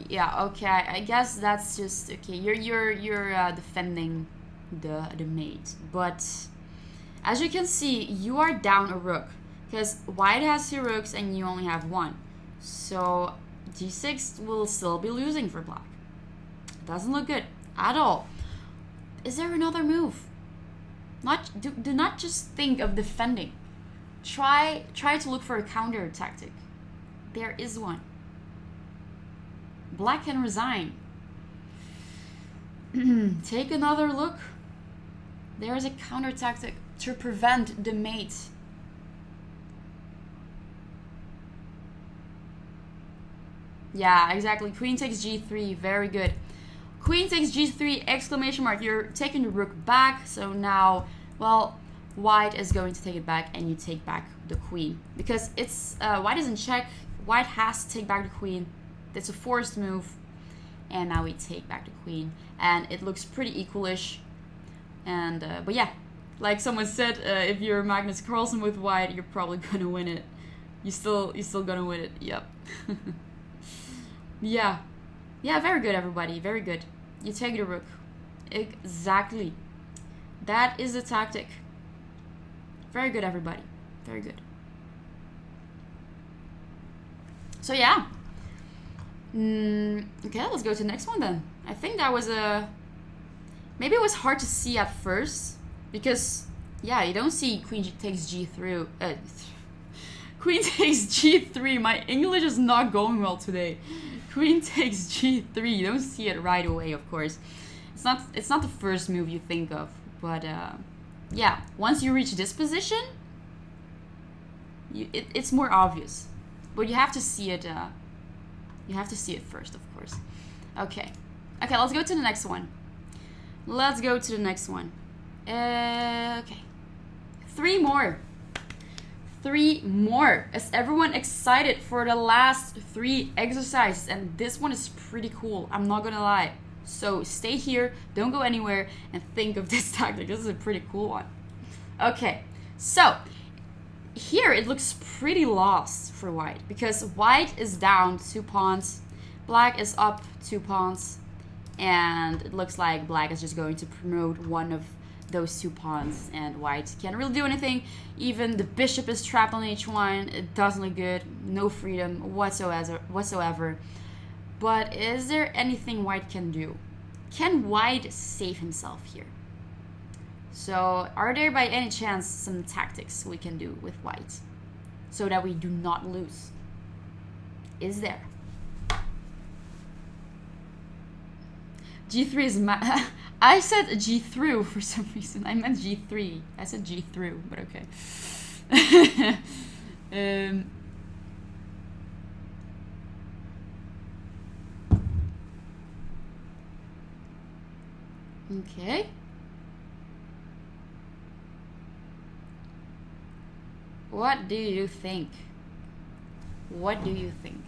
Yeah. Okay. I guess that's just okay. You're defending the mate, but as you can see, you are down a rook because white has 2 rooks and you only have 1. So G6 will still be losing for black. Doesn't look good at all. Is there another move? Do not just think of defending. Try to look for a counter tactic. There is one. Black can resign. Take another look. There is a counter tactic to prevent the mate. Yeah, exactly. Queen takes G3. Very good. Queen takes G3, exclamation mark. You're taking the rook back. So now, well, white is going to take it back and you take back the queen. Because it's white is in check. White has to take back the queen. It's a forced move. And now we take back the queen. And it looks pretty equalish. And, but yeah, like someone said, if you're Magnus Carlsen with white, you're probably going to win it. You're still going to win it. Yep. Yeah. Yeah, very good, everybody. Very good. You take the rook. Exactly. That is the tactic. Very good, everybody. Very good. So, yeah. Okay, let's go to the next one then. I think that was maybe it was hard to see at first. Because, yeah, you don't see queen takes G3. Queen takes G3. My English is not going well today. Queen takes G3. You don't see it right away, of course. It's not the first move you think of, but yeah, once you reach this position, it's more obvious. But you have to see it. You have to see it first, of course. Okay, let's go to the next one. Okay, 3 more. 3 more. Is everyone excited for the last 3 exercises? And this one is pretty cool, I'm not gonna lie. So stay here, don't go anywhere, and think of this tactic. This is a pretty cool one. Okay, so here it looks pretty lost for white because white is down 2 pawns, black is up 2 pawns, and it looks like black is just going to promote one of those 2 pawns, and white can't really do anything. Even the bishop is trapped on h1. It doesn't look good. No freedom whatsoever. But is there anything white can do? Can white save himself here? So are there by any chance some tactics we can do with white so that we do not lose? Is there? G3 is I said G through for some reason. I meant G3. I said G through, but okay. Okay. What do you think? What do you think?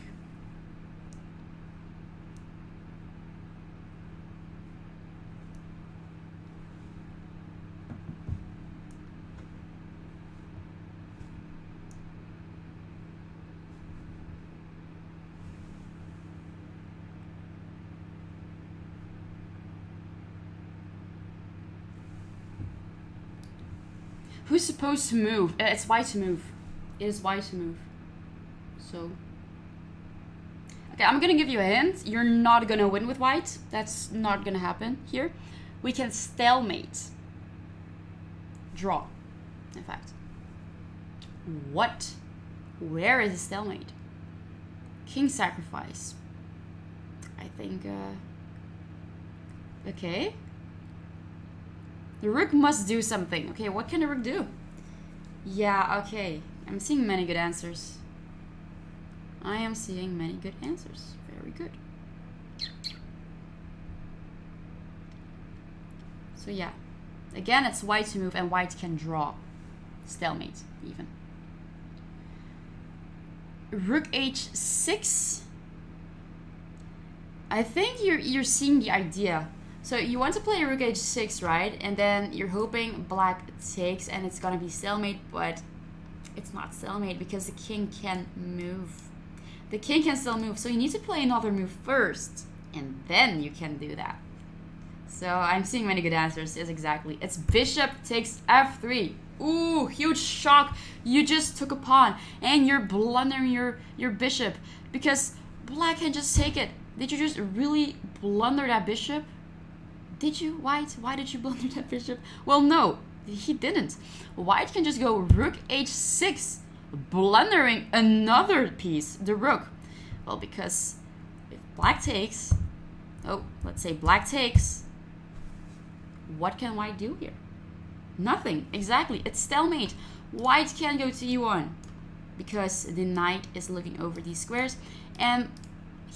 Who's supposed to move? It's white to move. It is white to move. So. Okay, I'm gonna give you a hint. You're not gonna win with white. That's not gonna happen here. We can stalemate. Draw, in fact. What? Where is the stalemate? King sacrifice. I think, okay. The rook must do something. Okay, what can the rook do? Yeah, okay. I'm seeing many good answers. I am seeing many good answers. Very good. So yeah. Again, it's white to move and white can draw. Stalemate, even. rook h6. I think you're seeing the idea. So you want to play rook h6, right? And then you're hoping black takes and it's gonna be stalemate, but it's not stalemate because the king can move. The king can still move, so you need to play another move first, and then you can do that. So I'm seeing many good answers. Yes, exactly. It's bishop takes f3. Ooh, huge shock. You just took a pawn, and you're blundering your bishop because black can just take it. Did you just really blunder that bishop? Did you, White? Why did you blunder that bishop? Well, no, he didn't. White can just go rook h6, blundering another piece, the rook. Well, because if black takes, oh, let's say black takes, what can white do here? Nothing, exactly. It's stalemate. White can't go to e1 because the knight is looking over these squares, and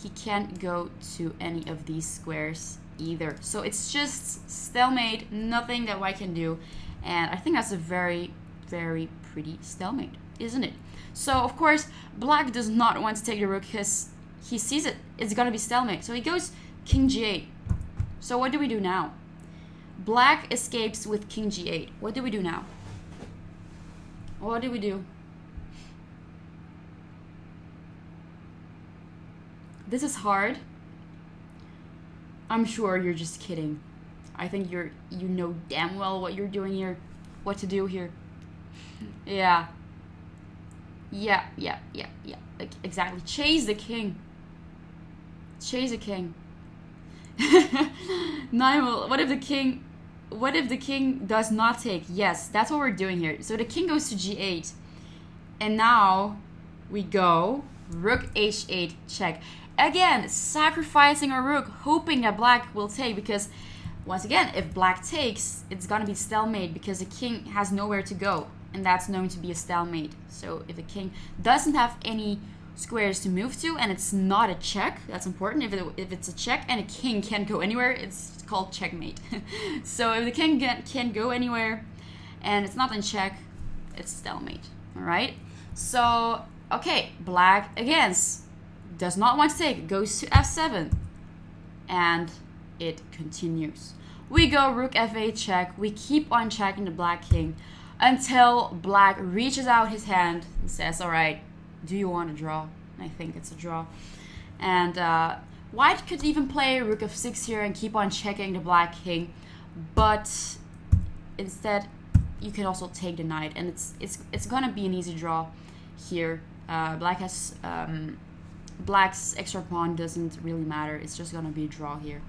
he can't go to any of these squares either. So it's just stalemate, nothing that white can do. And I think that's a very, very pretty stalemate, isn't it? So of course black does not want to take the rook because he sees it's gonna be stalemate. So he goes king g8. So what do we do now? Black escapes with king g8. What do we do now? What do we do? This is hard. I'm sure you're just kidding. I think you know damn well what you're doing here, what to do here. Yeah. Like, exactly. Chase the king. Chase the king. Nymel, what if the king does not take? Yes, that's what we're doing here. So the king goes to g8. And now we go rook h8 check. Again, sacrificing a rook, hoping that black will take, because once again, if black takes, it's gonna be stalemate because the king has nowhere to go, and that's known to be a stalemate. So if the king doesn't have any squares to move to, and it's not a check, that's important. If it's a check and a king can't go anywhere, it's called checkmate. So if the king can't go anywhere and it's not in check, it's stalemate. All right. So okay, black against. Does not want to take, goes to f7, and it continues. We go rook f8 check. We keep on checking the black king until black reaches out his hand and says, all right, do you want to draw? I think it's a draw. And white could even play rook f6 here and keep on checking the black king, but instead you can also take the knight, and it's gonna be an easy draw here. Black has black's extra pawn doesn't really matter. It's just gonna be a draw here.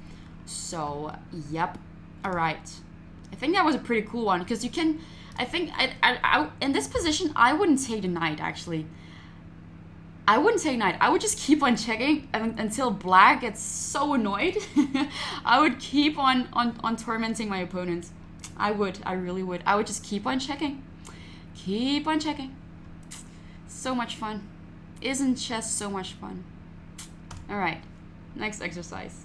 So yep. All right, I think that was a pretty cool one because you can, I think I in this position I wouldn't take the knight. Actually, I wouldn't take knight. I would just keep on checking until black gets so annoyed. I would keep on tormenting my opponent. I really would. I would just keep on checking. So much fun. Isn't chess so much fun? All right, next exercise.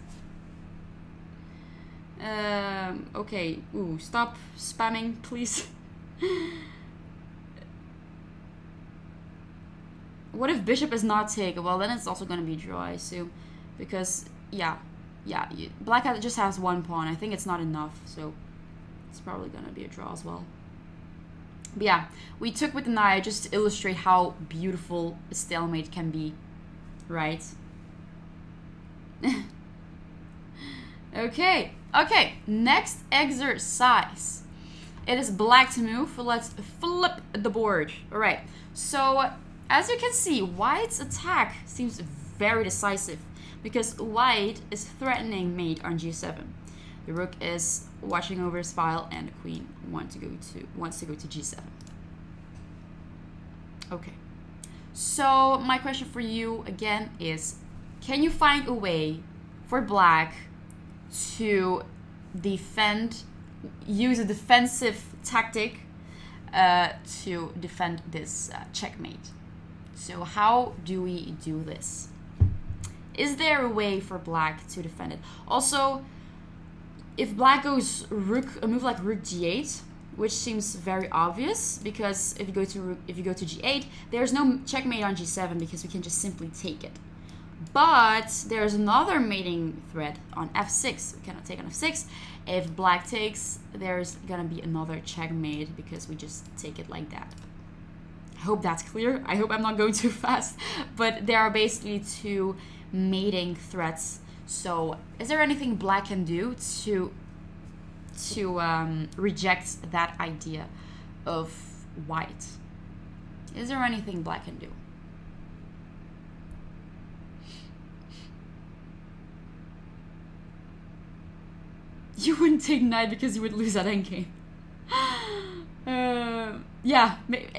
Okay. Ooh, stop spamming, please. What if bishop is not take? Well, then it's also gonna be draw, I assume, because black just has one pawn. I think it's not enough, so it's probably gonna be a draw as well. But yeah, we took with the knight just to illustrate how beautiful a stalemate can be, right? Okay, next exercise. It is black to move, so let's flip the board. All right, so as you can see, white's attack seems very decisive because white is threatening mate on g7. The rook is watching over his file, and the queen wants to go to g7. Okay. So my question for you again is, can you find a way for black to use a defensive tactic to defend this checkmate? So how do we do this? Is there a way for black to defend it? Also, if black goes a move like rook g8, which seems very obvious because if you go to g8, there's no checkmate on g7 because we can just simply take it. But there's another mating threat on f6. We cannot take on f6. If black takes, there's gonna be another checkmate because we just take it like that. I hope that's clear. I hope I'm not going too fast. But there are basically two mating threats. So is there anything black can do to reject that idea of white? Is there anything black can do? You wouldn't take knight because you would lose that endgame. Yeah,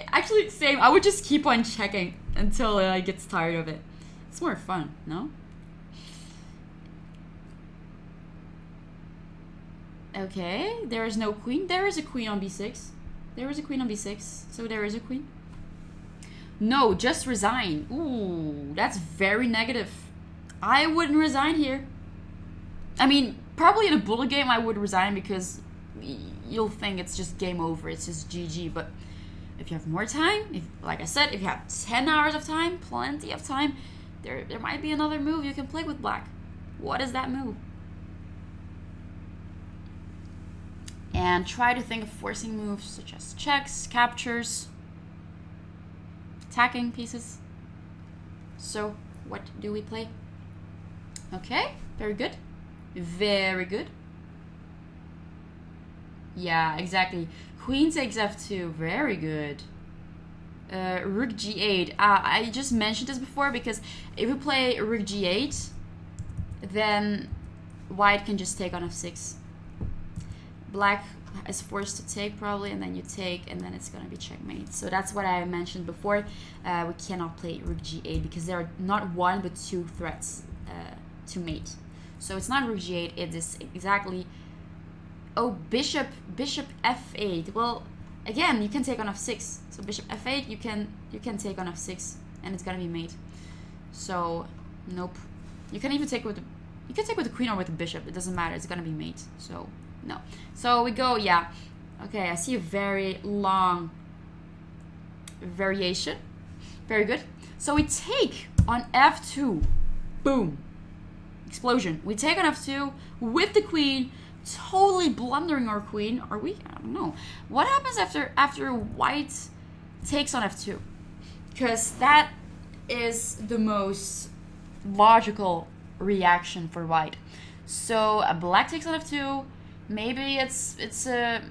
actually same. I would just keep on checking until I gets tired of it. It's more fun, no? Okay, there is no queen. There is a queen on b6. There is a queen on b6, so there is a queen. No, just resign. Ooh, that's very negative. I wouldn't resign here. I mean, probably in a bullet game I would resign because you'll think it's just game over, it's just GG. But if you have more time, if, like I said, if you have 10 hours of time, plenty of time, there might be another move you can play with black. What is that move? And try to think of forcing moves such as checks, captures, attacking pieces. So what do we play? Okay, very good. Very good. Yeah, exactly. Queen takes f2. Very good. Rook g8. I just mentioned this before because if we play rook g8, then white can just take on f6. Black is forced to take probably, and then you take, and then it's gonna be checkmate. So that's what I mentioned before. We cannot play rook g8 because there are not one but two threats to mate. So it's not rook g8, it is exactly... Oh, bishop f8. Well, again, you can take on f6. So bishop f8, you can take on f6, and it's gonna be mate. So, nope. You can even take with the queen or with the bishop. It doesn't matter. It's gonna be mate. So no. So we go. Yeah. Okay. I see a very long variation. Very good. So we take on f2. Boom. Explosion. We take on f2 with the queen. Totally blundering our queen. Are we? I don't know. What happens after white takes on f2? Because that is the most logical reaction for white. So black takes on f2. Maybe it's a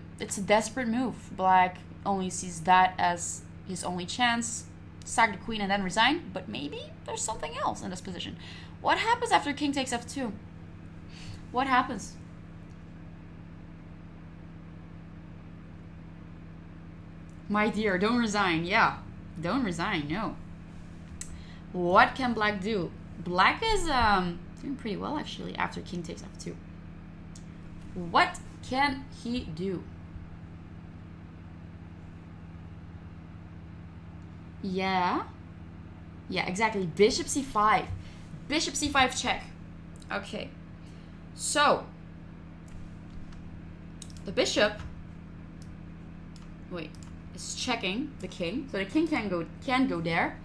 desperate move. Black only sees that as his only chance. Sack the queen and then resign. But maybe there's something else in this position. What happens after king takes f2? What happens? My dear, don't resign. Yeah, don't resign. No. What can black do? Black is doing pretty well actually after king takes f2. What can he do? Yeah, exactly. Bishop c5. Bishop c5 check. Okay. So the bishop is checking the king. So the king can go there.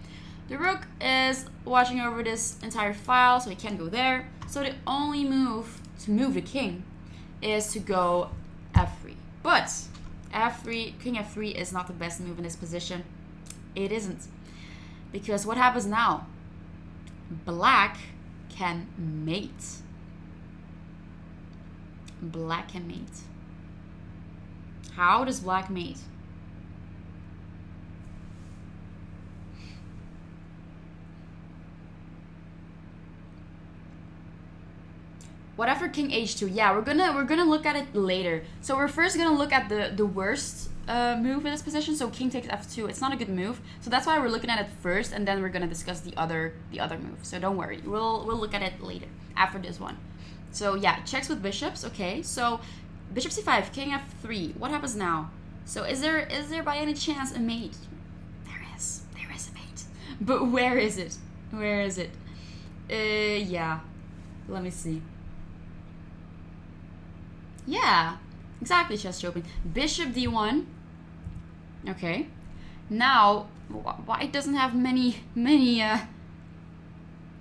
The rook is watching over this entire file, so he can't go there. So the only move to move the king is to go f3. But f3, king f3 is not the best move in this position. It isn't. Because what happens now? Black can mate. Black can mate. How does black mate? What after king h2? Yeah, we're gonna look at it later. So we're first gonna look at the worst move in this position. So king takes f2. It's not a good move. So that's why we're looking at it first, and then we're gonna discuss the other move. So don't worry, we'll look at it later after this one. So yeah, checks with bishops. Okay, so bishop c5, king f3. What happens now? So is there by any chance a mate? There is a mate. But where is it? Where is it? Yeah, let me see. Yeah, Exactly, chess open. Bishop d1. Okay. Now, white doesn't have many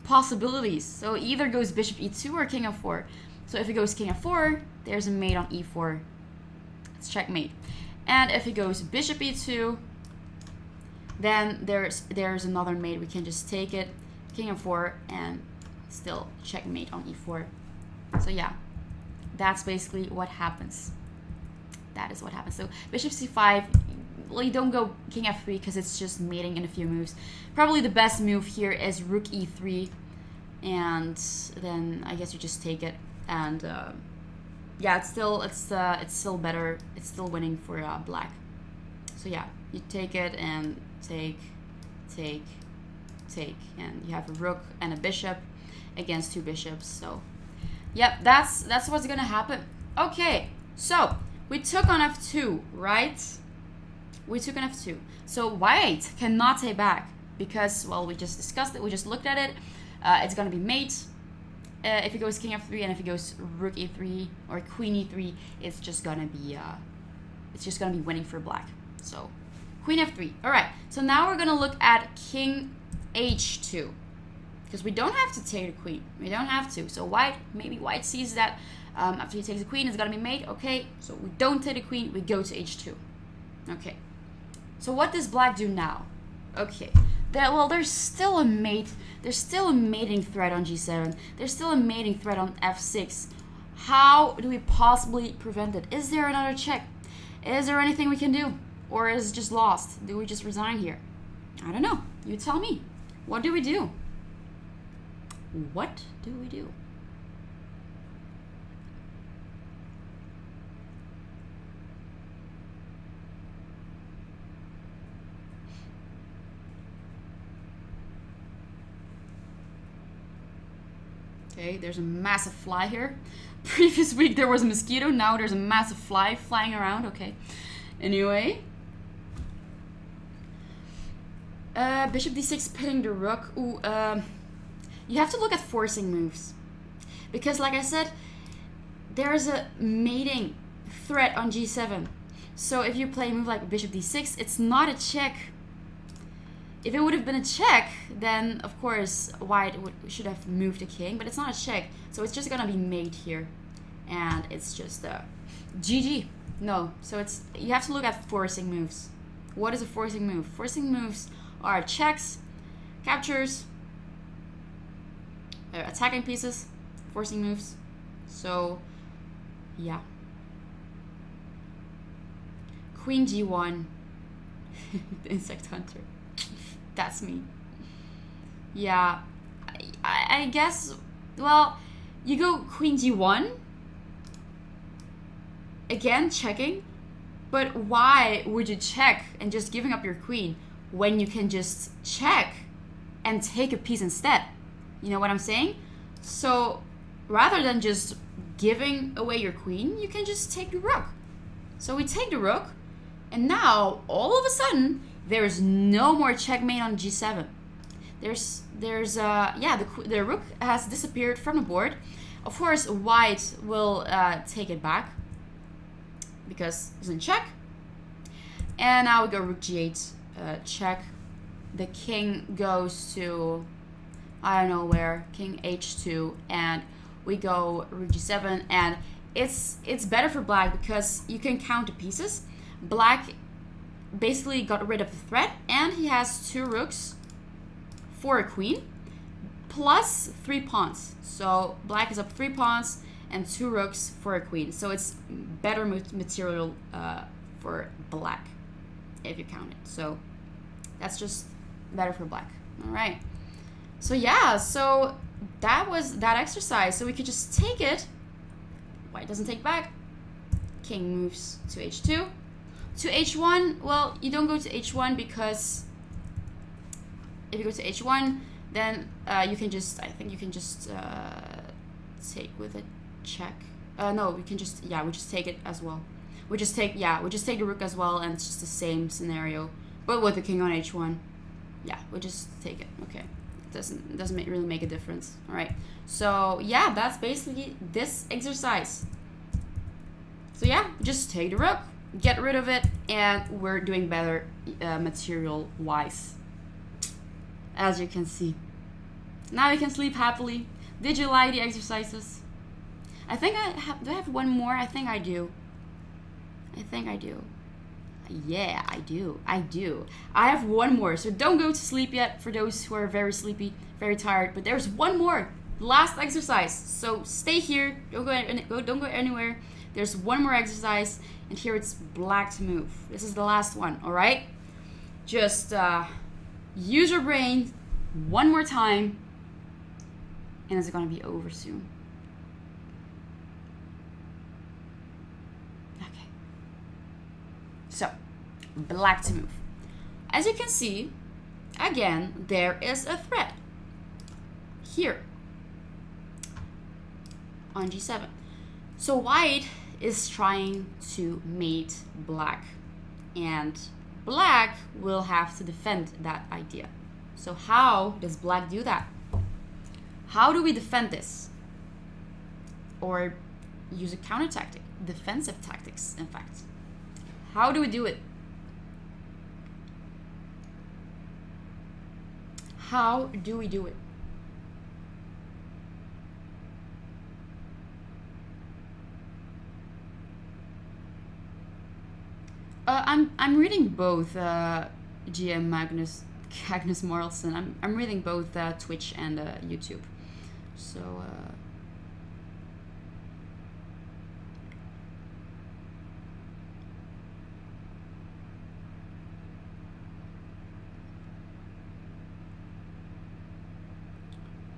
possibilities. So either goes bishop e2 or king f4. So if it goes king f4, there's a mate on e4. It's checkmate. And if it goes bishop e2, then there's another mate. We can just take it, king f4, and still checkmate on e4. So yeah, that's basically what happens. That is what happens. So bishop c5, well, you don't go king f3 because it's just mating in a few moves. Probably the best move here is rook e3, and then I guess you just take it. And yeah, it's still better. It's still winning for black. So yeah, you take it and take, and you have a rook and a bishop against two bishops. So yep, that's what's gonna happen. Okay, so we took on f2, right? We took on f2. So white cannot take back because, well, we just discussed it. We just looked at it. It's gonna be mate. If it goes king f3, and if it goes rook e3 or queen e3, it's just gonna be winning for black. So queen f3. All right. So now we're gonna look at king h2 because we don't have to take the queen. We don't have to. So maybe white sees that after he takes the queen, it's gonna be mate. Okay. So we don't take the queen. We go to h2. Okay. So what does black do now? Okay. There's still a mate. There's still a mating threat on g7. There's still a mating threat on f6. How do we possibly prevent it? Is there another check? Is there anything we can do? Or is it just lost? Do we just resign here? I don't know. You tell me. What do we do? What do we do? Okay, there's a massive fly here. Previous week there was a mosquito, now there's a massive fly flying around. Okay. Anyway. Bishop d6 pinning the rook. Ooh, you have to look at forcing moves. Because like I said, there's a mating threat on g7. So if you play a move like bishop d6, it's not a check. If it would have been a check, then of course white should have moved the king, but it's not a check, so it's just gonna be mate here, and it's just GG. No, so you have to look at forcing moves. What is a forcing move? Forcing moves are checks, captures, attacking pieces, forcing moves. So yeah, queen g1, the insect hunter. That's me. Yeah, I guess, well, you go queen g1, again checking, but why would you check and just giving up your queen when you can just check and take a piece instead? You know what I'm saying? So rather than just giving away your queen, you can just take the rook. So we take the rook, and now all of a sudden there's no more checkmate on g7. The rook has disappeared from the board. Of course, white will take it back because it's in check. And now we go rook g8, check. The king goes to, I don't know where, king h2, and we go rook g7, and it's better for black because you can count the pieces. Black basically got rid of the threat, and he has two rooks for a queen plus 3 pawns. So black is up 3 pawns and 2 rooks for a queen. So it's better material for black if you count it. So that's just better for black. All right. So yeah, so that was that exercise. So we could just take it. White doesn't take back. King moves to h2. To h1, well, you don't go to h1 because if you go to h1, then you can just, I think you can just take with a check. No, we can just, we just take it as well. We just take the rook as well, and it's just the same scenario, but with the king on h1. Yeah, we just take it. Okay, it doesn't really make a difference. All right. So yeah, that's basically this exercise. So yeah, just take the rook, get rid of it, and we're doing better material-wise. As you can see. Now you can sleep happily. Did you like the exercises? I think do I have one more? I think I do. Yeah, I do. I have one more, so don't go to sleep yet for those who are very sleepy, very tired. But there's one more, last exercise. So stay here. Don't go anywhere. There's one more exercise, and here it's black to move. This is the last one. All right. Just use your brain one more time, and it's gonna be over soon. So, black to move. As you can see, again, there is a threat here on g7. So white is trying to mate black, and black will have to defend that idea. So how does black do that? How do we defend this? Or use a counter tactic, defensive tactics, in fact. How do we do it? How do we do it? I'm reading both GM Magnus Morrison. I'm reading both Twitch and YouTube. So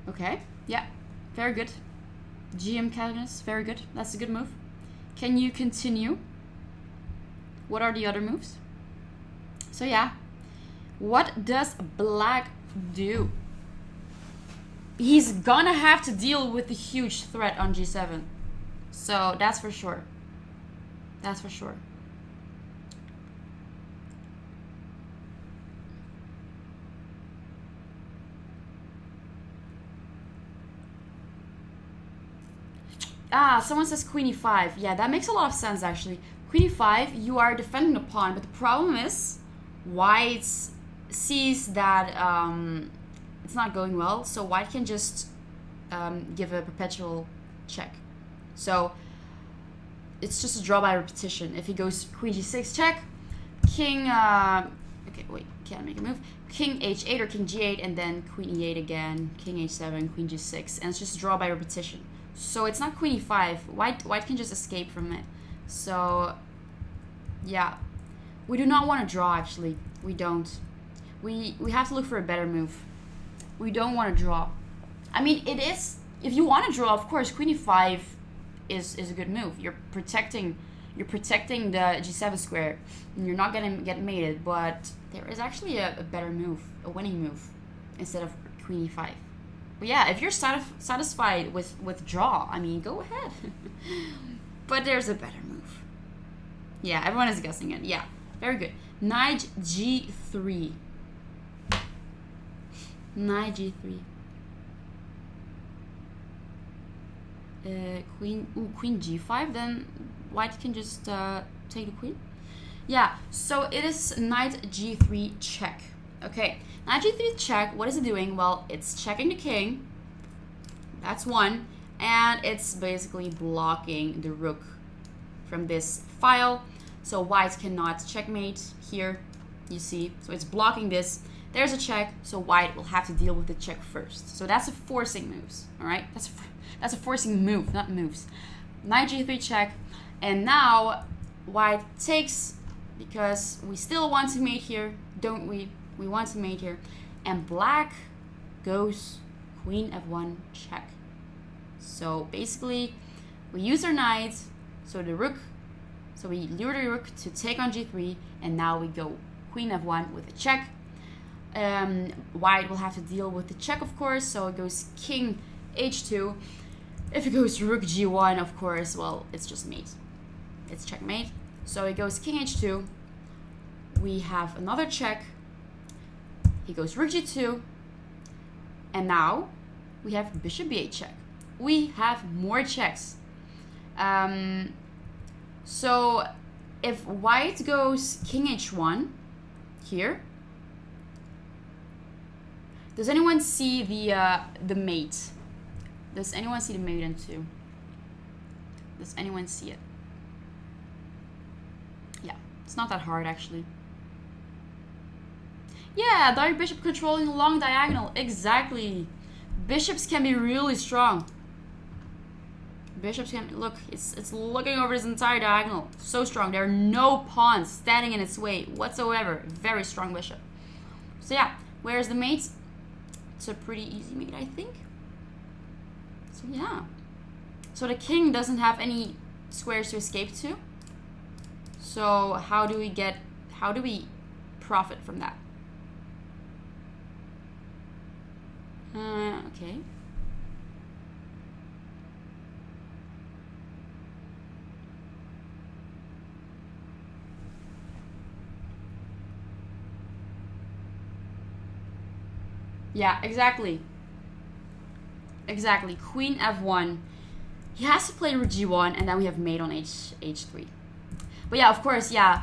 okay, yeah, very good. GM Magnus, very good. That's a good move. Can you continue? What are the other moves? So yeah, what does black do? He's gonna have to deal with the huge threat on g7. So that's for sure. That's for sure. Ah, someone says queen e5. Yeah, that makes a lot of sense actually. Queen e5, you are defending the pawn, but the problem is white sees that it's not going well, so white can just give a perpetual check. So it's just a draw by repetition. If he goes queen g6 check, king okay, wait, can't make a move. King h8 or king g8, and then queen e8 again, king h7, queen g6, and it's just a draw by repetition. So it's not queen e5. White can just escape from it. So yeah, we do not want to draw actually. We don't. We have to look for a better move. We don't want to draw. I mean, it is, if you want to draw, of course, queen e5 is a good move. You're protecting the g7 square, and you're not gonna get mated. But there is actually a better move, a winning move, instead of queen e5. But yeah, if you're satisfied with draw, I mean, go ahead. But there's a better move. Yeah, everyone is guessing it. Yeah, very good. Knight g3. Knight g3. Queen g5. Then white can just take the queen. Yeah. So it is knight g3 check. Okay, knight g3 check. What is it doing? Well, it's checking the king. That's one. And it's basically blocking the rook from this file. So white cannot checkmate here, you see. So it's blocking this. There's a check, so white will have to deal with the check first. So that's a forcing moves, all right? That's a forcing move, not moves. Knight g3 check. And now white takes, because we still want to mate here, don't we? We want to mate here. And black goes queen f1 check. So basically, we use our knight, so we lure the rook to take on g3, and now we go queen f1 with a check. White will have to deal with the check, of course, so it goes king h2. If it goes rook g1, of course, well, it's just mate. It's checkmate. So it goes king h2. We have another check. He goes rook g2. And now we have bishop b8 check. We have more checks. So if white goes king h1 here, does anyone see the mate? Does anyone see the mate in 2? Does anyone see it? Yeah, it's not that hard actually. Yeah, dark bishop controlling a long diagonal. Exactly. Bishops can be really strong. Bishops can look. It's looking over this entire diagonal. So strong. There are no pawns standing in its way whatsoever. Very strong bishop. So yeah, where's the mate? It's a pretty easy mate, I think. So yeah. So the king doesn't have any squares to escape to. So how do we profit from that? Okay. Yeah, exactly. Exactly. Queen f1. He has to play rook g1, and then we have mate on h3. But yeah, of course, yeah.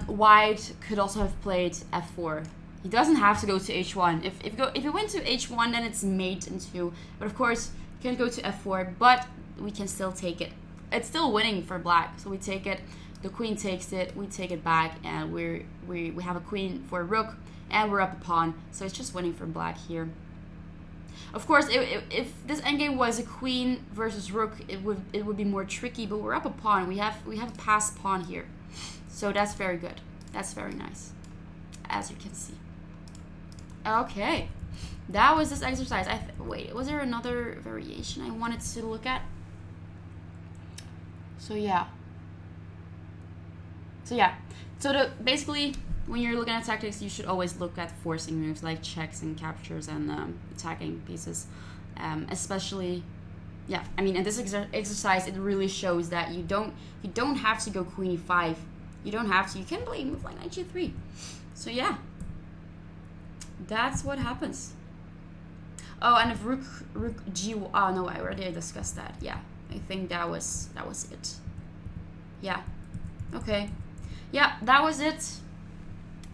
White could also have played f4. He doesn't have to go to h1. If he went to h1, then it's mate in 2. But of course, he can't go to f4. But we can still take it. It's still winning for black, so we take it. The queen takes it. We take it back, and we have a queen for a rook, and we're up a pawn. So it's just winning for black here. Of course, if this endgame was a queen versus rook, it would be more tricky. But we're up a pawn. We have a passed pawn here, so that's very good. That's very nice, as you can see. Okay, that was this exercise. Wait, was there another variation I wanted to look at? So yeah. So basically, when you're looking at tactics, you should always look at forcing moves like checks and captures and attacking pieces, especially. Yeah, I mean, in this exercise, it really shows that you don't have to go queen e5. You don't have to. You can play a move like knight g3. So yeah. That's what happens. Oh, and if rook g. Oh no, I already discussed that. Yeah, I think that was it. Yeah. Okay. Yeah, that was it.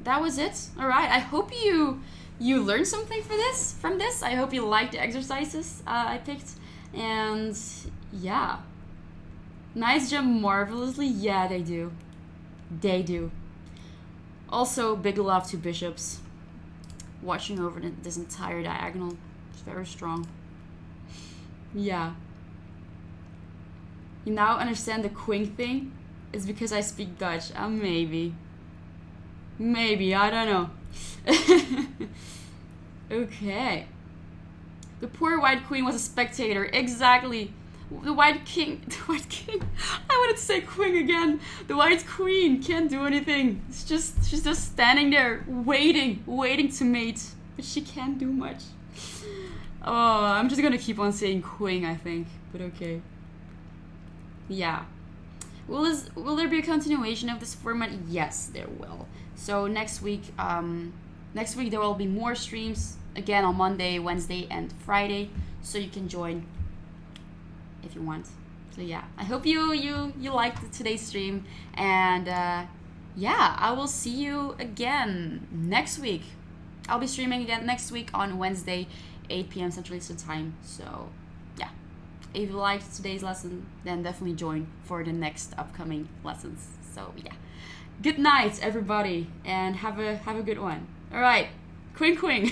That was it. All right. I hope you learned something from this. I hope you liked the exercises I picked. And yeah, knights jump marvelously. Yeah, they do. They do. Also, big love to bishops. Watching over this entire diagonal. It's very strong. Yeah. You now understand the queen thing? It's because I speak Dutch. Maybe. Maybe, I don't know. Okay. The poor white queen was a spectator. Exactly. The white king. I wanted to say queen again. The white queen can't do anything. She's just standing there waiting to mate. But she can't do much. Oh, I'm just gonna keep on saying queen, I think. But okay. Yeah. Will there be a continuation of this format? Yes, there will. So next week there will be more streams again on Monday, Wednesday, and Friday. So you can join if you want. So yeah, I hope you liked today's stream, and yeah, I will see you again next week. I'll be streaming again next week on Wednesday, 8 p.m. Central Eastern Time. So yeah, if you liked today's lesson, then definitely join for the next upcoming lessons. So yeah, good night everybody, and have a good one. All right, queen.